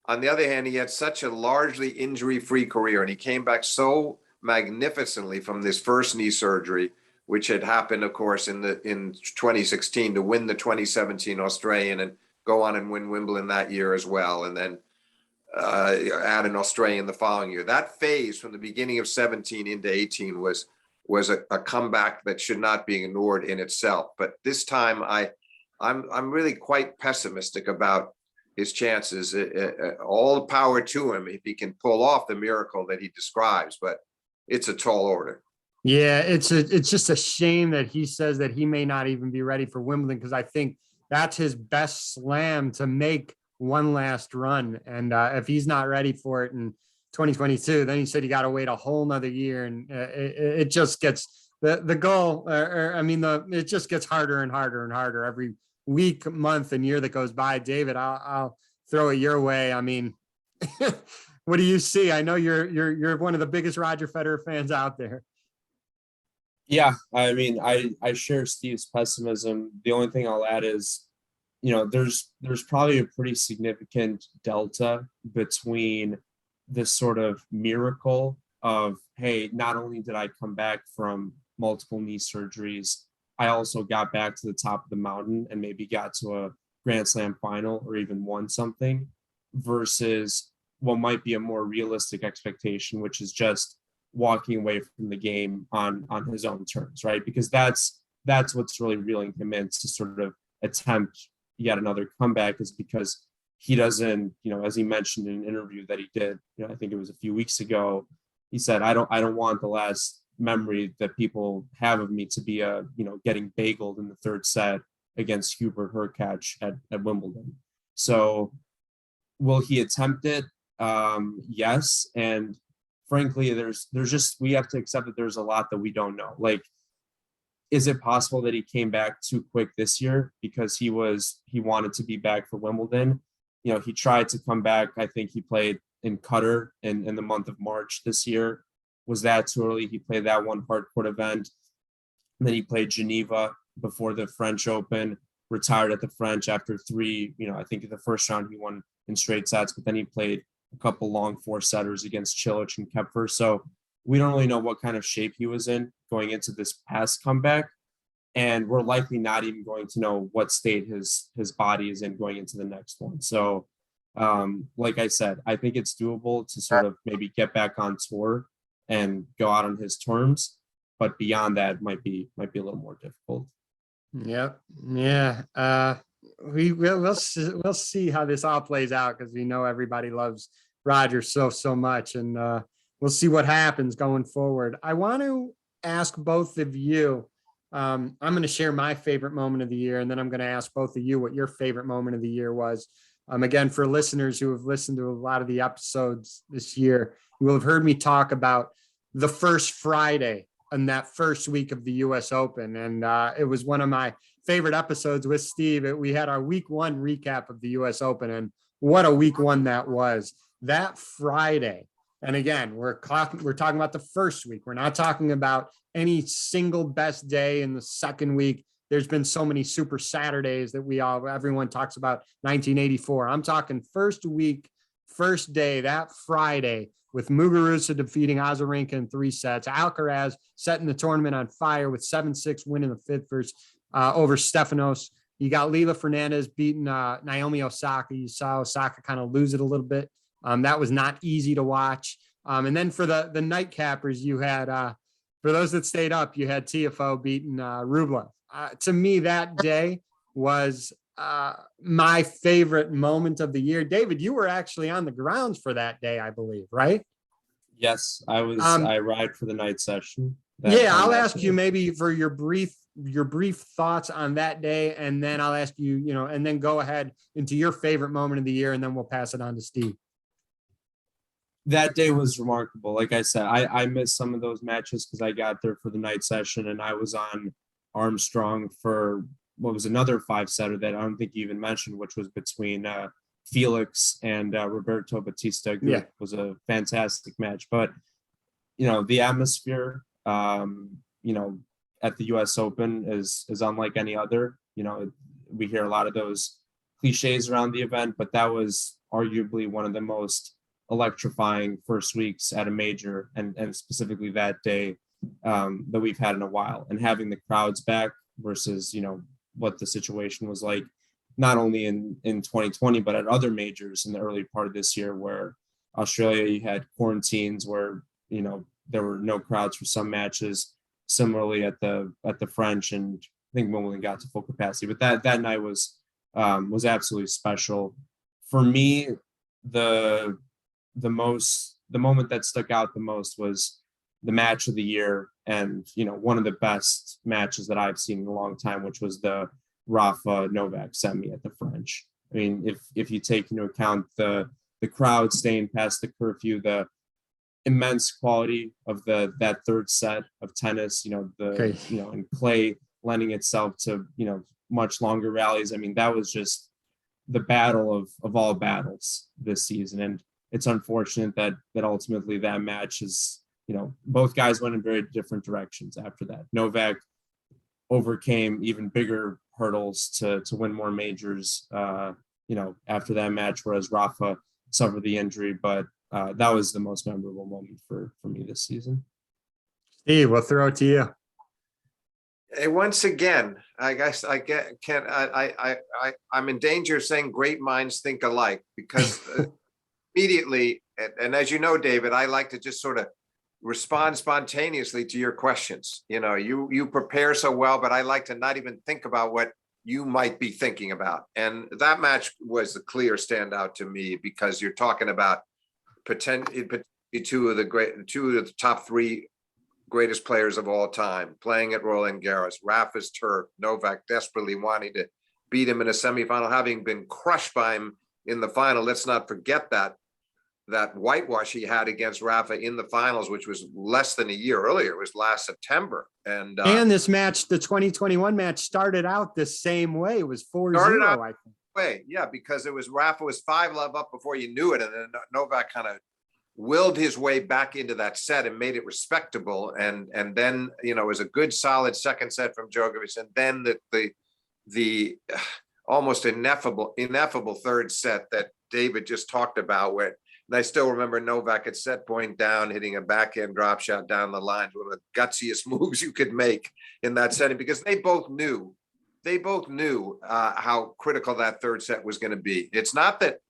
On the other hand, he had such a largely injury-free career, and he came back so magnificently from this first knee surgery, which had happened, of course, in 2016, to win the 2017 Australian and go on and win Wimbledon that year as well, and then add an Australian the following year. That phase from the beginning of 17 into 18 was a comeback that should not be ignored in itself. But this time, I'm really quite pessimistic about his chances. All the power to him if he can pull off the miracle that he describes, but it's a tall order. Yeah, it's just a shame that he says that he may not even be ready for Wimbledon, because I think that's his best slam to make one last run. And if he's not ready for it in 2022, then he said you got to wait a whole nother year, and it just gets the goal. It just gets harder and harder and harder every week, month, and year that goes by. David, I'll throw it your way. I mean, what do you see? I know you're one of the biggest Roger Federer fans out there. Yeah, I mean, I share Steve's pessimism. The only thing I'll add is, there's probably a pretty significant delta between this sort of miracle of, hey, not only did I come back from multiple knee surgeries, I also got back to the top of the mountain and maybe got to a Grand Slam final or even won something, versus what might be a more realistic expectation, which is just walking away from the game on his own terms, right? Because that's what's really reeling him in to sort of attempt yet another comeback, is because he doesn't, as he mentioned in an interview that he did, I think it was a few weeks ago, he said, I don't want the last memory that people have of me to be getting bageled in the third set against Hubert Hurkacz at Wimbledon. So will he attempt it? Yes. And frankly, we have to accept that there's a lot that we don't know. Like, is it possible that he came back too quick this year because he wanted to be back for Wimbledon? He tried to come back. I think he played in Qatar in the month of March this year. Was that too early? He played that one hard court event. And then he played Geneva before the French Open, retired at the French after three. I think in the first round he won in straight sets, but then he played a couple long four-setters against Cilic and Kepfer. So we don't really know what kind of shape he was in going into this past comeback. And we're likely not even going to know what state his body is in going into the next one. So like I said, I think it's doable to sort of maybe get back on tour and go out on his terms. But beyond that, might be a little more difficult. Yep. Yeah. We'll see how this all plays out, because we know everybody loves Roger so much, and we'll see what happens going forward. I want to ask both of you. I'm going to share my favorite moment of the year, and then I'm going to ask both of you what your favorite moment of the year was. Again, for listeners who have listened to a lot of the episodes this year, you will have heard me talk about the first Friday in that first week of the US Open. And it was one of my favorite episodes with Steve. We had our week one recap of the US Open, and what a week one that was. That Friday. And again, we're talking about the first week. We're not talking about any single best day in the second week. There's been so many super Saturdays that everyone talks about 1984. I'm talking first week, first day, that Friday, with Muguruza defeating Azarenka in 3 sets, Alcaraz setting the tournament on fire with 7-6 winning the fifth over Stefanos. You got Lila Fernandez beating Naomi Osaka. You saw Osaka kind of lose it a little bit. That was not easy to watch. And then for the nightcappers, you had, for those that stayed up, you had TFO beating Rublev. To me, that day was my favorite moment of the year. David, you were actually on the grounds for that day, I believe, right? Yes, I was. I arrived for the night session. I'll ask you maybe for your brief thoughts on that day, and then I'll ask you, and then go ahead into your favorite moment of the year, and then we'll pass it on to Steve. That day was remarkable. Like I said, I missed some of those matches because I got there for the night session, and I was on Armstrong for what was another 5-setter that I don't think you even mentioned, which was between Felix and Roberto Batista. Yeah. Was a fantastic match. But the atmosphere, at the U.S. Open is unlike any other. We hear a lot of those cliches around the event, but that was arguably one of the most electrifying first weeks at a major, and specifically that day that we've had in a while. And having the crowds back versus what the situation was like not only in 2020 but at other majors in the early part of this year, where Australia, you had quarantines where there were no crowds for some matches. Similarly at the French, and I think Wimbledon got to full capacity. But that night was absolutely special for me. The moment that stuck out the most was the match of the year, and one of the best matches that I've seen in a long time, which was the Rafa Novak semi at the French. I mean, if you take into account the crowd staying past the curfew, the immense quality of that third set of tennis, and play lending itself to much longer rallies. I mean, that was just the battle of all battles this season, and it's unfortunate that ultimately that match is, both guys went in very different directions after that. Novak overcame even bigger hurdles to win more majors, after that match, whereas Rafa suffered the injury. But that was the most memorable moment for me this season. Steve, we'll throw it to you. Hey, once again, I guess I'm in danger of saying great minds think alike, because immediately, and as you know, David, I like to just sort of respond spontaneously to your questions. You prepare so well, but I like to not even think about what you might be thinking about. And that match was the clear standout to me, because you're talking about potentially two of the top three greatest players of all time playing at Roland Garros. Rafa's turf, Novak desperately wanting to beat him in a semifinal, having been crushed by him in the final. Let's not forget that whitewash he had against Rafa in the finals, which was less than a year earlier. It was last September. And this match, the 2021 match, started out the same way. It was 4-0, I think. Yeah, because it was Rafa was 5-love up before you knew it, and then Novak kind of willed his way back into that set and made it respectable. And then it was a good solid second set from Djokovic, and then the almost ineffable third set that David just talked about, where, and I still remember Novak at set point down, hitting a backhand drop shot down the line, one of the gutsiest moves you could make in that setting, because they both knew how critical that third set was going to be. It's not that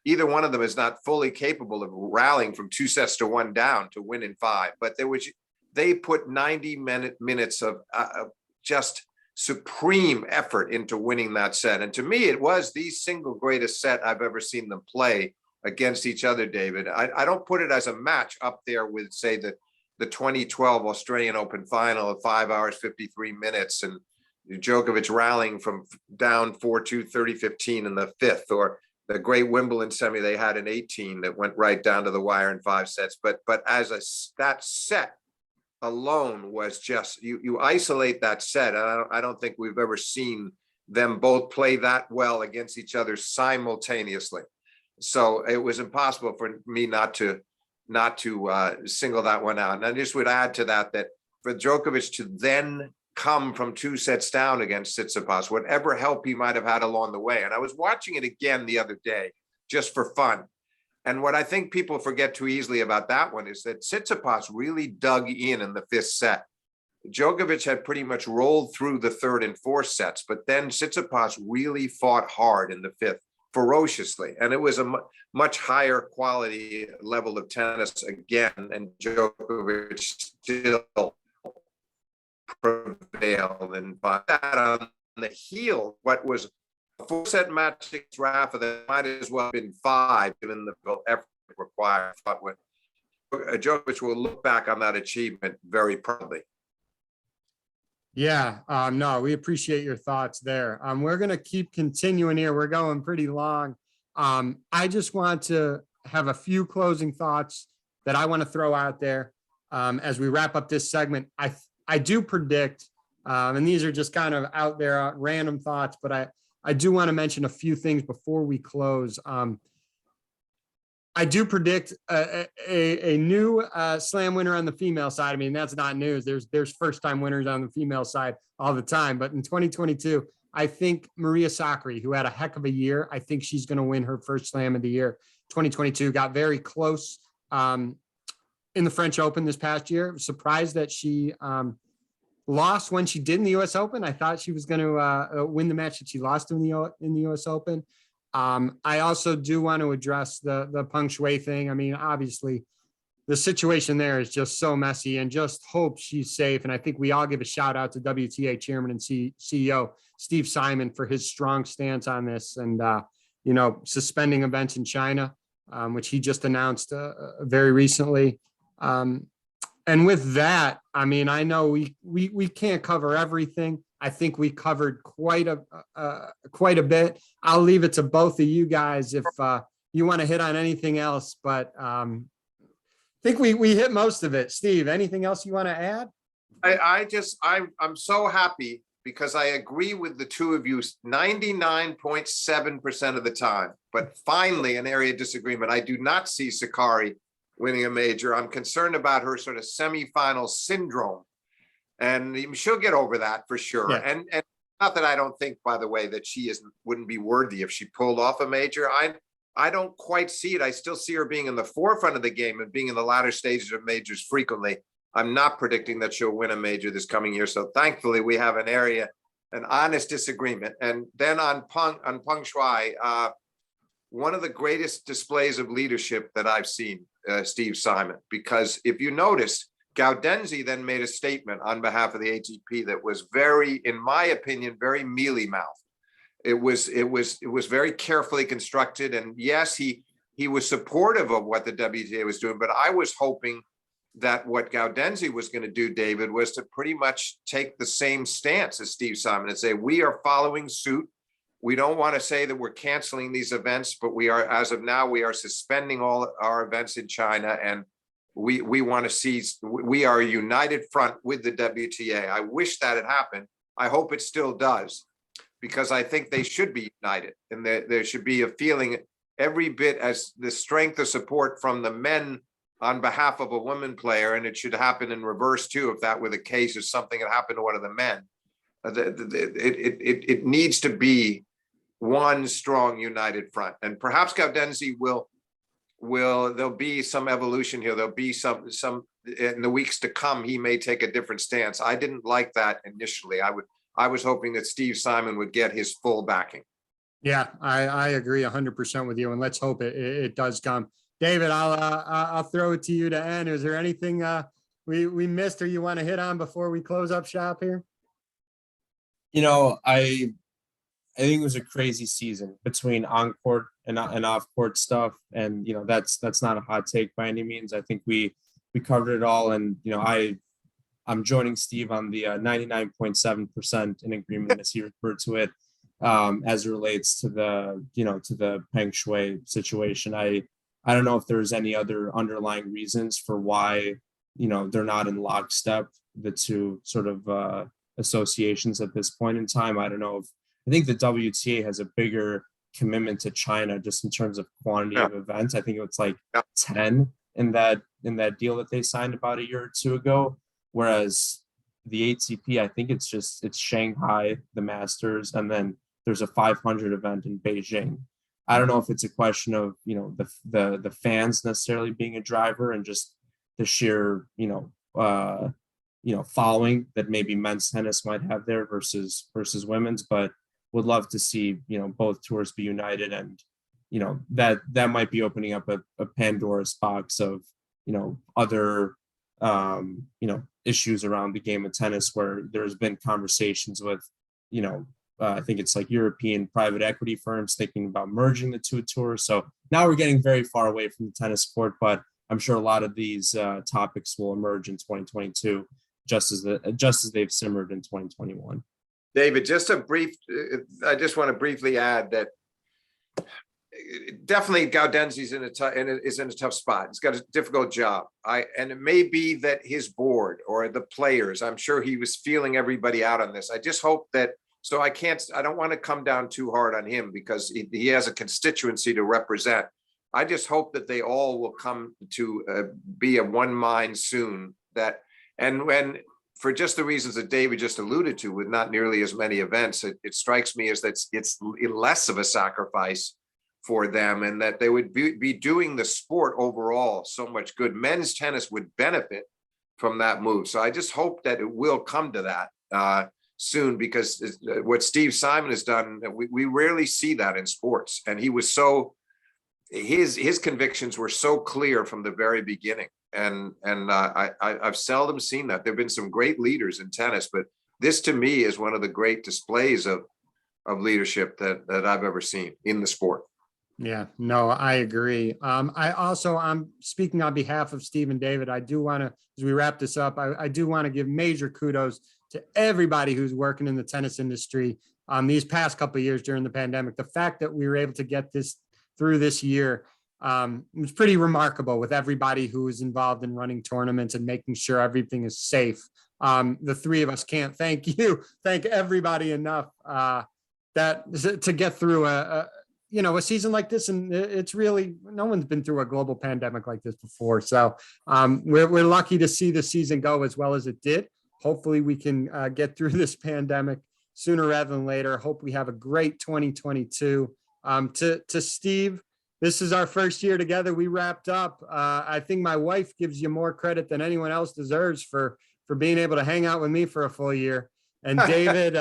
either one of them is not fully capable of rallying from 2 sets to 1 down to win in 5, but they put 90 minutes of just supreme effort into winning that set. And to me, it was the single greatest set I've ever seen them play against each other, David. I don't put it as a match up there with, say, the 2012 Australian Open final of 5 hours, 53 minutes, and Djokovic rallying from down 4-2, 30-15 in the 5th, or the great Wimbledon semi they had in 18 that went right down to the wire in 5 sets. But as that set alone was just, you isolate that set, and I don't think we've ever seen them both play that well against each other simultaneously. So it was impossible for me not to single that one out. And I just would add to that for Djokovic to then come from 2 sets down against Tsitsipas, whatever help he might have had along the way. And I was watching it again the other day just for fun. And what I think people forget too easily about that one is that Tsitsipas really dug in the 5th set. Djokovic had pretty much rolled through the 3rd and 4th sets, but then Tsitsipas really fought hard in the 5th, ferociously. And it was a much higher quality level of tennis again, and Djokovic still prevailed. And by that, on the heel, what was a 4-set match against Rafa, that might as well have been 5, given the effort required. But when Djokovic will look back on that achievement very proudly. Yeah, no, we appreciate your thoughts there. We're going to keep continuing here. We're going pretty long. I just want to have a few closing thoughts that I want to throw out there as we wrap up this segment. I do predict, and these are just kind of out there, random thoughts, but I do want to mention a few things before we close. I do predict a new slam winner on the female side. I mean, that's not news. There's first-time winners on the female side all the time. But in 2022, I think Maria Sakkari, who had a heck of a year, I think she's going to win her first slam of the year. 2022 got very close in the French Open this past year. Surprised that she lost when she did in the U.S. Open. I thought she was going to win the match that she lost in the U.S. Open. I also do want to address the Peng Shuai thing. I mean, obviously, the situation there is just so messy, and just hope she's safe. And I think we all give a shout out to WTA chairman and CEO Steve Simon for his strong stance on this, and suspending events in China, which he just announced very recently. And with that, I mean, I know we can't cover everything. I think we covered quite a bit. I'll leave it to both of you guys if you want to hit on anything else, but I think we hit most of it. Steve, anything else you want to add? I'm so happy because I agree with the two of you 99.7% of the time, but finally an area of disagreement. I do not see Sakkari winning a major. I'm concerned about her sort of semifinal syndrome. And she'll get over that for sure. Yeah. And not that I don't think, by the way, that she wouldn't be worthy if she pulled off a major. I don't quite see it. I still see her being in the forefront of the game and being in the latter stages of majors frequently. I'm not predicting that she'll win a major this coming year. So thankfully, we have an honest disagreement. And then on Peng Shuai, one of the greatest displays of leadership that I've seen, Steve Simon, because if you notice, Gaudenzi then made a statement on behalf of the ATP that was very, in my opinion, very mealy-mouthed. It was very carefully constructed, and yes, he was supportive of what the WTA was doing, but I was hoping that what Gaudenzi was going to do, David, was to pretty much take the same stance as Steve Simon and say, we are following suit. We don't want to say that we're canceling these events, but we are, as of now, we are suspending all our events in China, and we want to see, we are a united front with the WTA. I wish that had happened. I hope it still does, because I think they should be united, and there should be a feeling every bit as the strength of support from the men on behalf of a woman player, and it should happen in reverse too, if that were the case, if something had happened to one of the men. It needs to be one strong united front, and perhaps Gaudenzi will there'll be some evolution here. There'll be some in the weeks to come. He may take a different stance. I didn't like that initially. I was hoping that Steve Simon would get his full backing. Yeah, I agree 100% with you, and let's hope it does come. David, I'll throw it to you to end. Is there anything we missed or you want to hit on before we close up shop here? I think it was a crazy season between on-court and off-court stuff. And, that's not a hot take by any means. I think we covered it all. And, I'm joining Steve on the 99.7% in agreement, as he referred to it, as it relates to the Peng Shuai situation. I don't know if there's any other underlying reasons for why, they're not in lockstep, the two sort of associations at this point in time. I don't know I think the WTA has a bigger commitment to China just in terms of quantity of events. I think it's like 10 in that deal that they signed about a year or two ago. Whereas the ATP, I think it's Shanghai, the Masters, and then there's a 500 event in Beijing. I don't know if it's a question of, the fans necessarily being a driver and just the sheer, following that maybe men's tennis might have there versus women's, but would love to see, both tours be united, and, that might be opening up a Pandora's box of, other, issues around the game of tennis where there's been conversations with, I think it's like European private equity firms thinking about merging the two tours. So now we're getting very far away from the tennis sport, but I'm sure a lot of these topics will emerge in 2022, just as they've simmered in 2021. David, just a brief, I just want to briefly add that definitely Gaudenzi's is in a tough spot. He's got a difficult job. And it may be that his board or the players, I'm sure he was feeling everybody out on this. I just hope that, so I don't want to come down too hard on him because he has a constituency to represent. I just hope that they all will come to be of one mind soon, and when, for just the reasons that David just alluded to, with not nearly as many events, it strikes me as that it's less of a sacrifice for them, and that they would be doing the sport overall so much good. Men's tennis would benefit from that move. So I just hope that it will come to that soon, because what Steve Simon has done, we rarely see that in sports. And he was his convictions were so clear from the very beginning. And I've seldom seen that. There've been some great leaders in tennis, but this to me is one of the great displays of leadership that I've ever seen in the sport. Yeah, no, I agree. I'm speaking on behalf of Steve and David. I do want to, as we wrap this up, I do want to give major kudos to everybody who's working in the tennis industry these past couple of years during the pandemic. The fact that we were able to get this through this year was pretty remarkable, with everybody who is involved in running tournaments and making sure everything is safe. The three of us can't thank everybody enough that to get through a season like this. And it's really, no one's been through a global pandemic like this before. So we're lucky to see the season go as well as it did. Hopefully we can get through this pandemic sooner rather than later. Hope we have a great 2022. To Steve, this is our first year together. We wrapped up. I think my wife gives you more credit than anyone else deserves for being able to hang out with me for a full year. And David,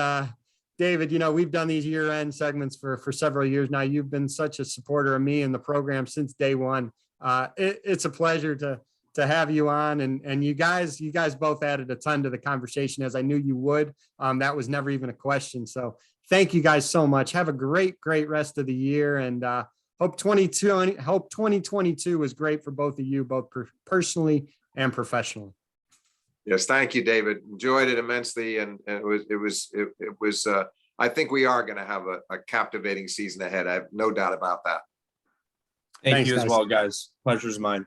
we've done these year-end segments for several years now. You've been such a supporter of me and the program since day one. It's a pleasure to have you on, and you guys both added a ton to the conversation, as I knew you would. That was never even a question. So thank you guys so much. Have a great rest of the year, and hope 2022 was great for both of you, both personally and professionally. Yes, thank you, David. Enjoyed it immensely, and it was. I think we are going to have a captivating season ahead. I have no doubt about that. Thanks, Thanks, you guys. as well, guys. Pleasure's mine.